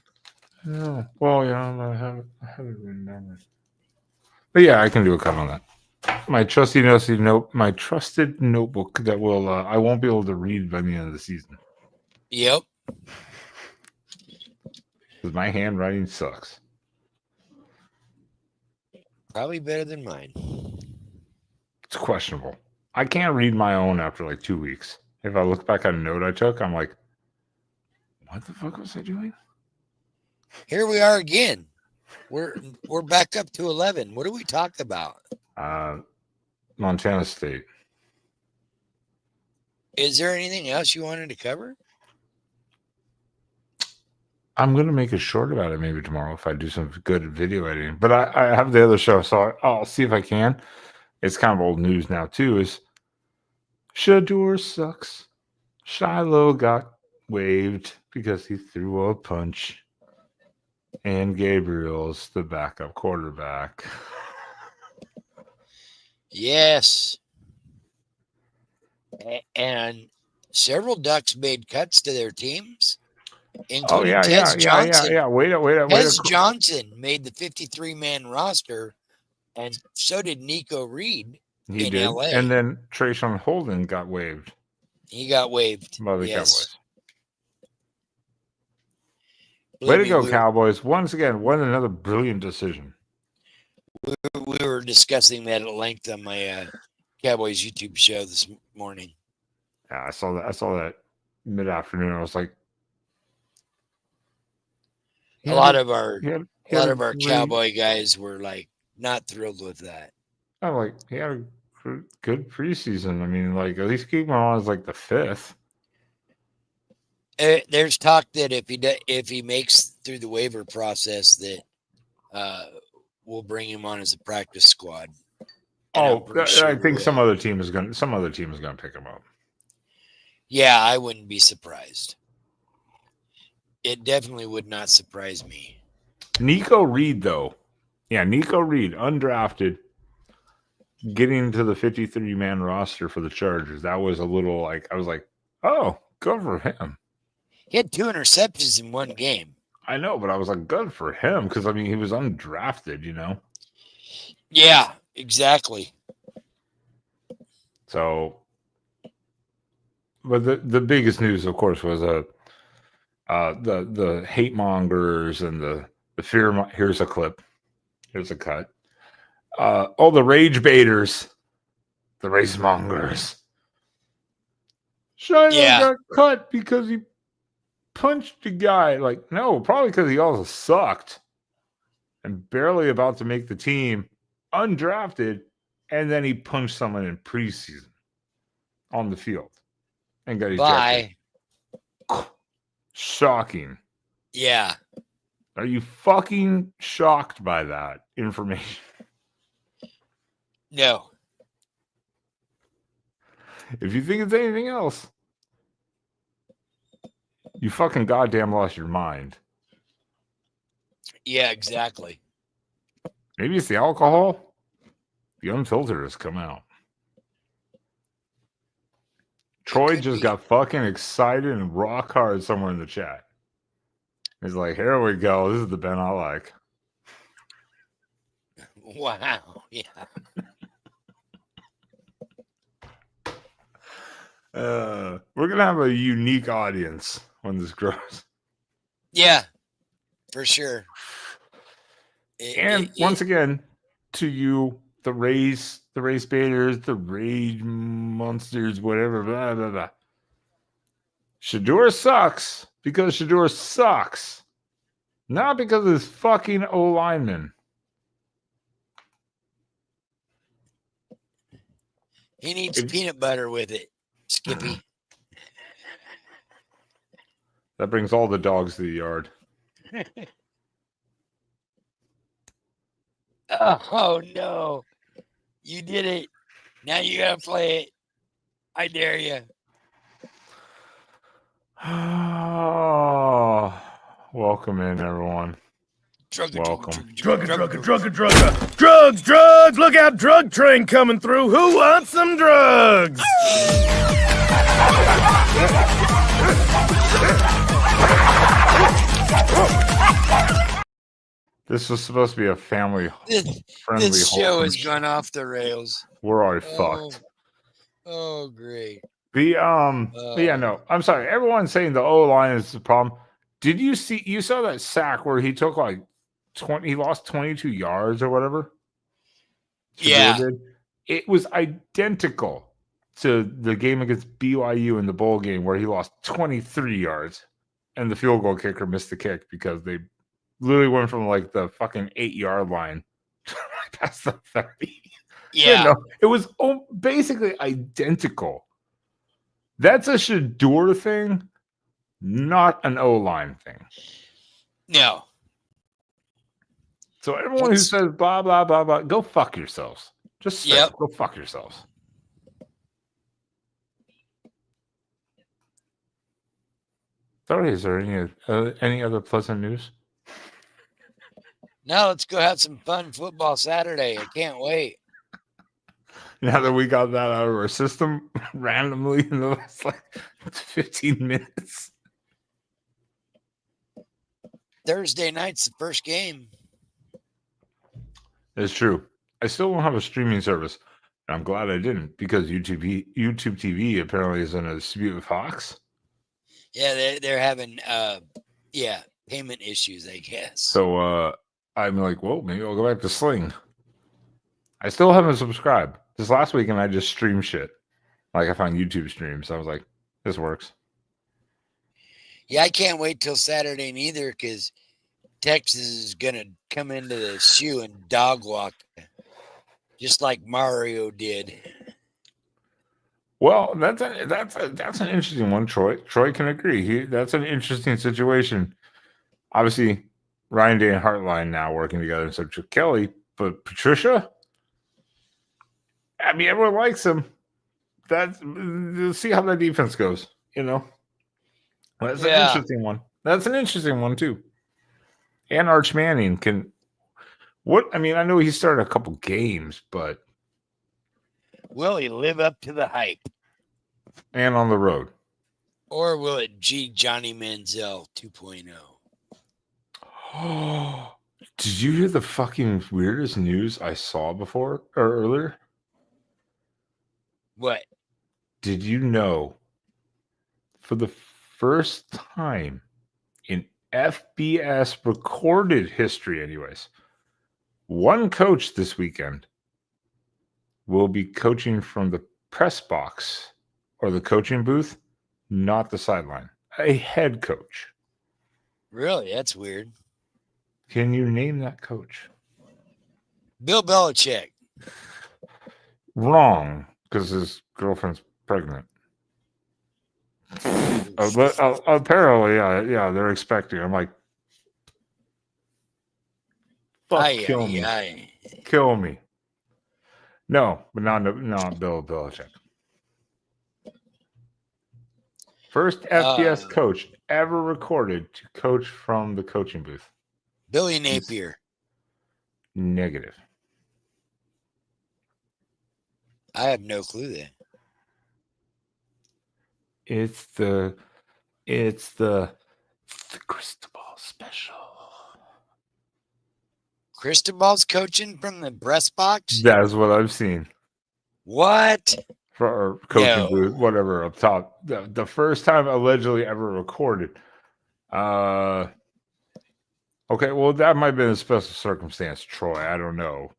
No. Well, yeah, I have it written down. But yeah, I can do a cut on that. My trusted notebook that will I won't be able to read by the end of the season. Yep. Because my handwriting sucks. Probably better than mine. It's questionable. I can't read my own after like 2 weeks. If I look back at a note I took, I'm like, what the fuck was I doing? Here we are again. We're back up to 11. What do we talk about? Montana State. Is there anything else you wanted to cover? I'm going to make a short about it maybe tomorrow if I do some good video editing. But I have the other show, so I'll see if I can. It's kind of old news now, too, is Shador sucks. Shiloh got waived because he threw a punch. And Gabriel's the backup quarterback. Yes. And several Ducks made cuts to their teams, including Tez Johnson. Wait Tez Johnson made the 53-man roster, and so did Nico Reed in LA. And then Trayshawn Holden got waived. He got waived by the Cowboys. Way to go, Cowboys. Once again, what another brilliant decision. We were discussing that at length on my Cowboys YouTube show this morning. Yeah, I saw that mid-afternoon. I was like, a lot of our Cowboy guys were like not thrilled with that. I'm like, he had a good preseason. I mean, like, at least keep him on as like the 5th. There's talk that if he makes through the waiver process, that we'll bring him on as a practice squad. And I think some other team is gonna pick him up. Yeah, I wouldn't be surprised. It definitely would not surprise me. Nico Reed, though. Yeah, Nico Reed, undrafted, getting to the 53-man roster for the Chargers. That was a little like, I was like, oh, good for him. He had 2 interceptions in one game. I know, but I was like, good for him, because, I mean, he was undrafted, you know? Yeah, exactly. So, but the biggest news, of course, was the hate mongers and the fear. Here's a clip. Here's a cut. The rage baiters, the race mongers. Shiloh got cut because he punched a guy. Like, no, probably because he also sucked and barely about to make the team, undrafted, and then he punched someone in preseason on the field and got ejected. Shocking. Yeah. Are you fucking shocked by that information? No. If you think it's anything else, you fucking goddamn lost your mind. Yeah, exactly. Maybe it's the alcohol. The unfiltered has come out. Troy just got fucking excited and rock hard somewhere in the chat. He's like, here we go. This is the Ben I like. Wow. Yeah. We're going to have a unique audience when this grows. Yeah, for sure. Once again, to you, the race baiters, the rage monsters, whatever, blah, blah, blah. Shador sucks because Shador sucks. Not because of his fucking O-lineman. He needs peanut butter with it, Skippy. That brings all the dogs to the yard. Oh, no. You did it. Now you got to play it. I dare you. Oh, welcome in, everyone. Welcome. Drugs. Look out, drug train coming through. Who wants some drugs? This was supposed to be a family-friendly. This show has gone off the rails. We're already fucked. Oh, great. Yeah, no, I'm sorry. Everyone's saying the O-line is the problem. Did you saw that sack where he took like 20, he lost 22 yards or whatever? Yeah. It was identical to the game against BYU in the bowl game where he lost 23 yards and the field goal kicker missed the kick because they literally went from like the fucking 8-yard line past the 30. Yeah. No, it was basically identical. That's a Shador thing, not an O-line thing. No. So everyone who says blah, blah, blah, blah, go fuck yourselves. Just go fuck yourselves. Sorry, is there any other pleasant news? Now let's go have some fun football Saturday. I can't wait. Now that we got that out of our system randomly in the last 15 minutes. Thursday night's the first game. It's true. I still don't have a streaming service. And I'm glad I didn't because YouTube TV apparently is in a dispute with Fox. Yeah, they're having payment issues, I guess. So I'm like, well, maybe I'll go back to Sling. I still haven't subscribed. This last weekend I just streamed shit. Like I found YouTube streams. I was like, this works. Yeah, I can't wait till Saturday neither because Texas is gonna come into the shoe and dog walk, just like Mario did. Well, that's an interesting one, Troy. Troy can agree. That's an interesting situation. Obviously, Ryan Day and Hartline now working together instead of Chip Kelly, but Patricia, I mean, everyone likes him. Let's see how that defense goes. You know, that's an interesting one. That's an interesting one too. And Arch Manning can. What I mean, I know he started a couple games, but will he live up to the hype? And on the road. Or will it Johnny Manziel 2.0? Oh, did you hear the fucking weirdest news I saw before or earlier? What? Did you know for the first time in FBS recorded history, anyways, one coach this weekend will be coaching from the press box or the coaching booth, not the sideline. A head coach. Really? That's weird. Can you name that coach? Bill Belichick. Wrong, because his girlfriend's pregnant. But apparently, yeah, they're expecting. I'm like, fuck, kill me. Kill me. No, but not Bill Belichick. First FBS coach ever recorded to coach from the coaching booth. Billy Napier. Negative. I have no clue then. It's the Cristobal special. Cristobal's coaching from the press box? That's what I've seen. What? For coaching booth, whatever up top. The first time allegedly ever recorded. Okay, well, that might have been a special circumstance, Troy. I don't know.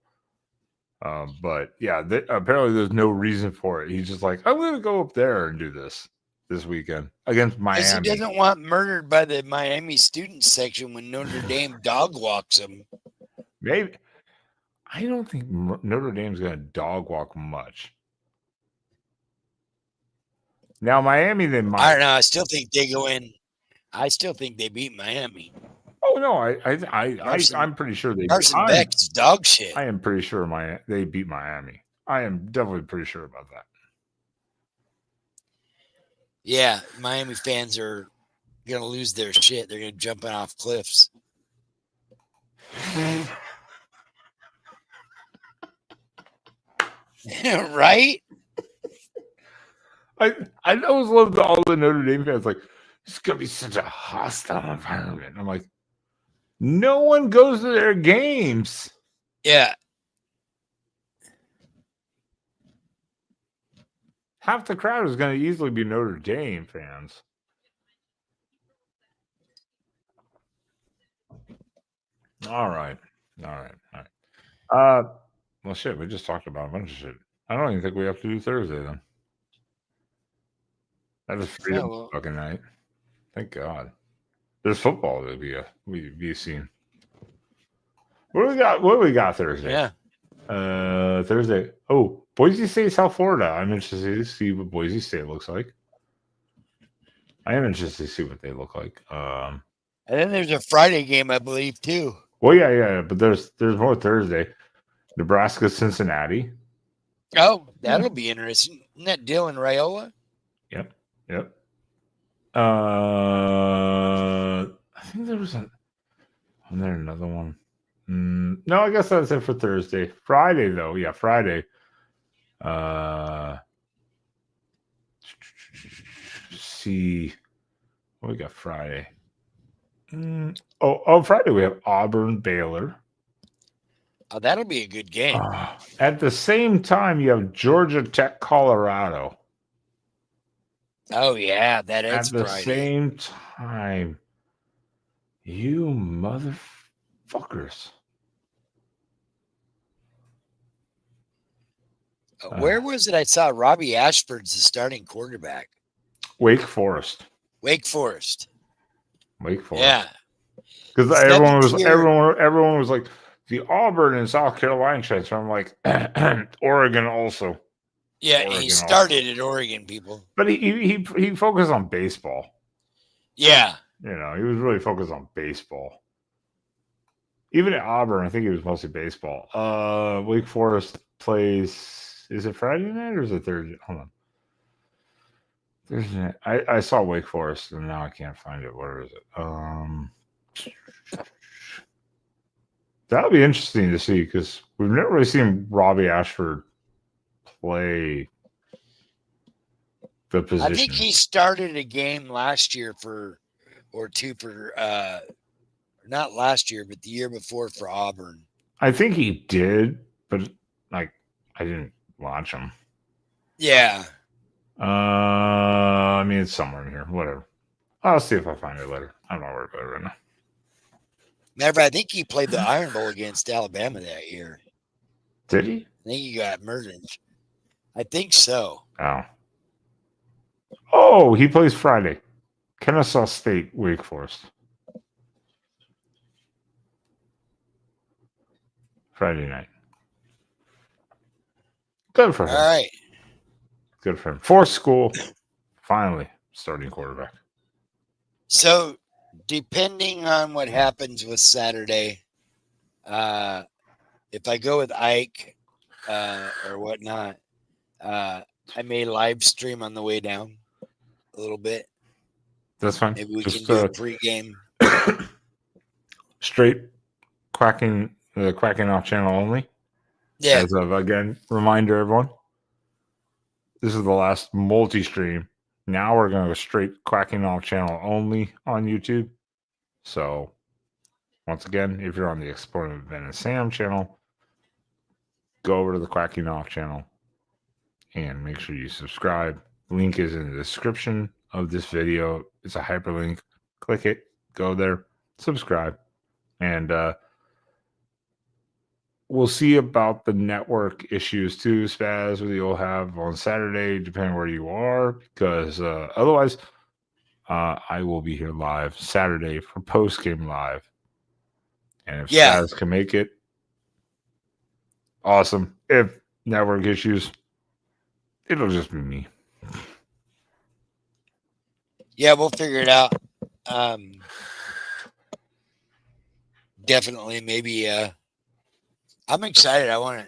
But yeah, apparently there's no reason for it. He's just like, I'm going to go up there and do this weekend against Miami. Because he doesn't want murdered by the Miami student section when Notre Dame dog walks him. Maybe. I don't think Notre Dame's going to dog walk much. Now, Miami, they might. I don't know. I still think they go in. I still think they beat Miami. Oh no, I'm pretty sure they. Carson Beck's dog shit. I am pretty sure they beat Miami. I am definitely pretty sure about that. Yeah, Miami fans are gonna lose their shit. They're gonna jump off cliffs. Right? I always loved all the Notre Dame fans like, it's gonna be such a hostile environment. I'm like, no one goes to their games. Yeah. Half the crowd is going to easily be Notre Dame fans. All right. Well, shit, we just talked about a bunch of shit. I don't even think we have to do Thursday then. That is freedom fucking night. Thank God. There's football to be seen. What do we got Thursday? Yeah. Thursday. Oh, Boise State, South Florida. I'm interested to see what Boise State looks like. I am interested to see what they look like. And then there's a Friday game, I believe, too. Well, yeah, but there's more Thursday. Nebraska, Cincinnati. Oh, that'll be interesting. Isn't that Dylan Raiola? Yep. I think there was another one. No, I guess that's it for Thursday. Friday, though. Yeah, Friday. See what we got Friday. Friday we have Auburn Baylor. Oh, that'll be a good game. At the same time, you have Georgia Tech, Colorado. Oh yeah, that is At the Friday. same time, you motherfuckers. Where was it? I saw Robbie Ashford's the starting quarterback. Wake Forest. Wake Forest. Yeah. Because Seventh year. everyone was like the Auburn and South Carolina transfer. I'm like Oregon also. Yeah, Oregon he started at Oregon, people. But he focused on baseball. Yeah. You know, he was really focused on baseball. Even at Auburn, I think it was mostly baseball. Wake Forest plays. Is it Friday night or is it Thursday? Hold on. Thursday night. I saw Wake Forest and now I can't find it. Where is it? That'll be interesting to see because we've never really seen Robbie Ashford play the position. I think he started a game last year not last year, but the year before for Auburn. I think he did, but like I didn't watch him. Yeah. I mean, it's somewhere in here. Whatever. I'll see if I find it later. I'm not worried about it right now. Matter of fact, I think he played the Iron Bowl against Alabama that year. Did he? I think he got murdered. I think so. Oh, he plays Friday. Kennesaw State, Wake Forest. Friday night. Good for him. All right. Good for him. For school, finally starting quarterback. So, depending on what happens with Saturday, if I go with Ike or whatnot, I may live stream on the way down a little bit. That's fine. Maybe we can do a pregame. Straight Quacking, the Quacking Off channel only. Yeah. As of, again, reminder, everyone. This is the last multi-stream. Now we're going to go straight Quacking Off channel only on YouTube. So, once again, if you're on the Exploring with Ben and Sam channel, go over to the Quacking Off channel and make sure you subscribe. Link is in the description of this video. It's a hyperlink. Click it, go there, subscribe, and we'll see about the network issues too, Spaz, that you'll have on Saturday, depending where you are, because otherwise, I will be here live Saturday for post-game live. And if Spaz can make it, awesome. If network issues, it'll just be me. Yeah, we'll figure it out. Definitely, maybe. I'm excited. I want to,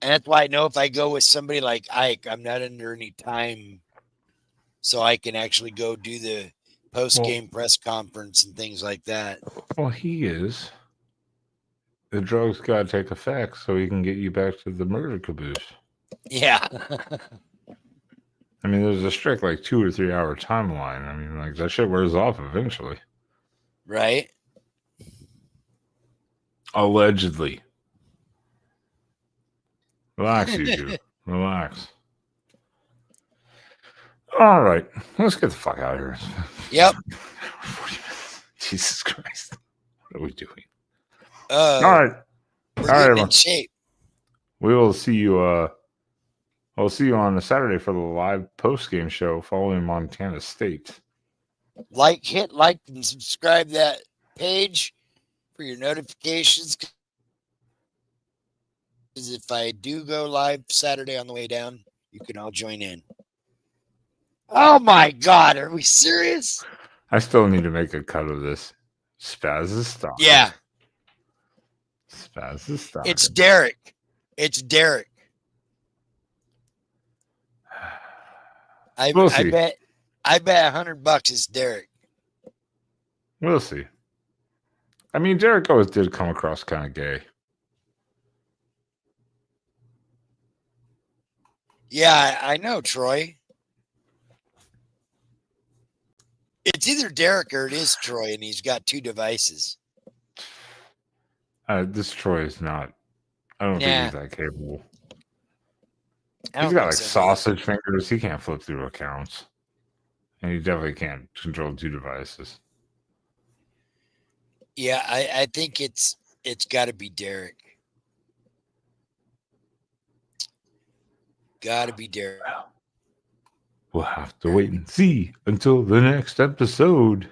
and that's why I know if I go with somebody like Ike, I'm not under any time, so I can actually go do the post-game press conference and things like that. Well, he is. The drugs got to take effect so he can get you back to the murder caboose. Yeah. I mean, there's a strict 2 or 3 hour timeline. I mean, that shit wears off eventually. Right. Allegedly. Relax, you two. Relax. All right. Let's get the fuck out of here. Yep. 40 minutes. Jesus Christ. What are we doing? All right. We're getting in shape. We will see you. I'll see you on a Saturday for the live post-game show following Montana State. Hit like and subscribe that page for your notifications. Because if I do go live Saturday on the way down, you can all join in. Oh my God, are we serious? I still need to make a cut of this. Spaz is stopping. Yeah. Spaz is stopping. It's Derek. It's Derek. I I bet $100 it's Derek. We'll see. I mean, Derek always did come across kind of gay. Yeah, I know, Troy. It's either Derek or it is Troy, and he's got 2 devices. This Troy is not. I don't think he's that capable. He's got like sausage fingers. He can't flip through accounts. And he definitely can't control 2 devices. Yeah, I think it's got to be Derek. Got to be Derek. We'll have to wait and see until the next episode.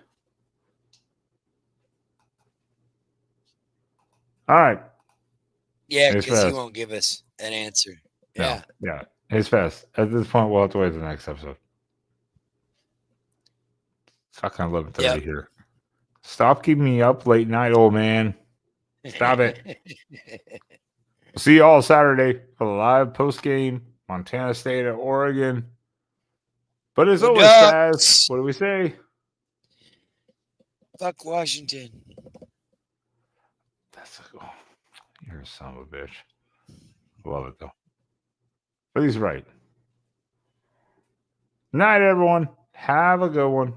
All right. Yeah, because he won't give us an answer. Yeah. No, yeah. It's fast. At this point, we'll have to wait for the next episode. It's fucking 11:30 here. Stop keeping me up late night, old man. Stop it. See you all Saturday for the live post game, Montana State at Oregon. But as always, guys, what do we say? Fuck Washington. You're a son of a bitch. Love it though. But he's right. Night, everyone. Have a good one.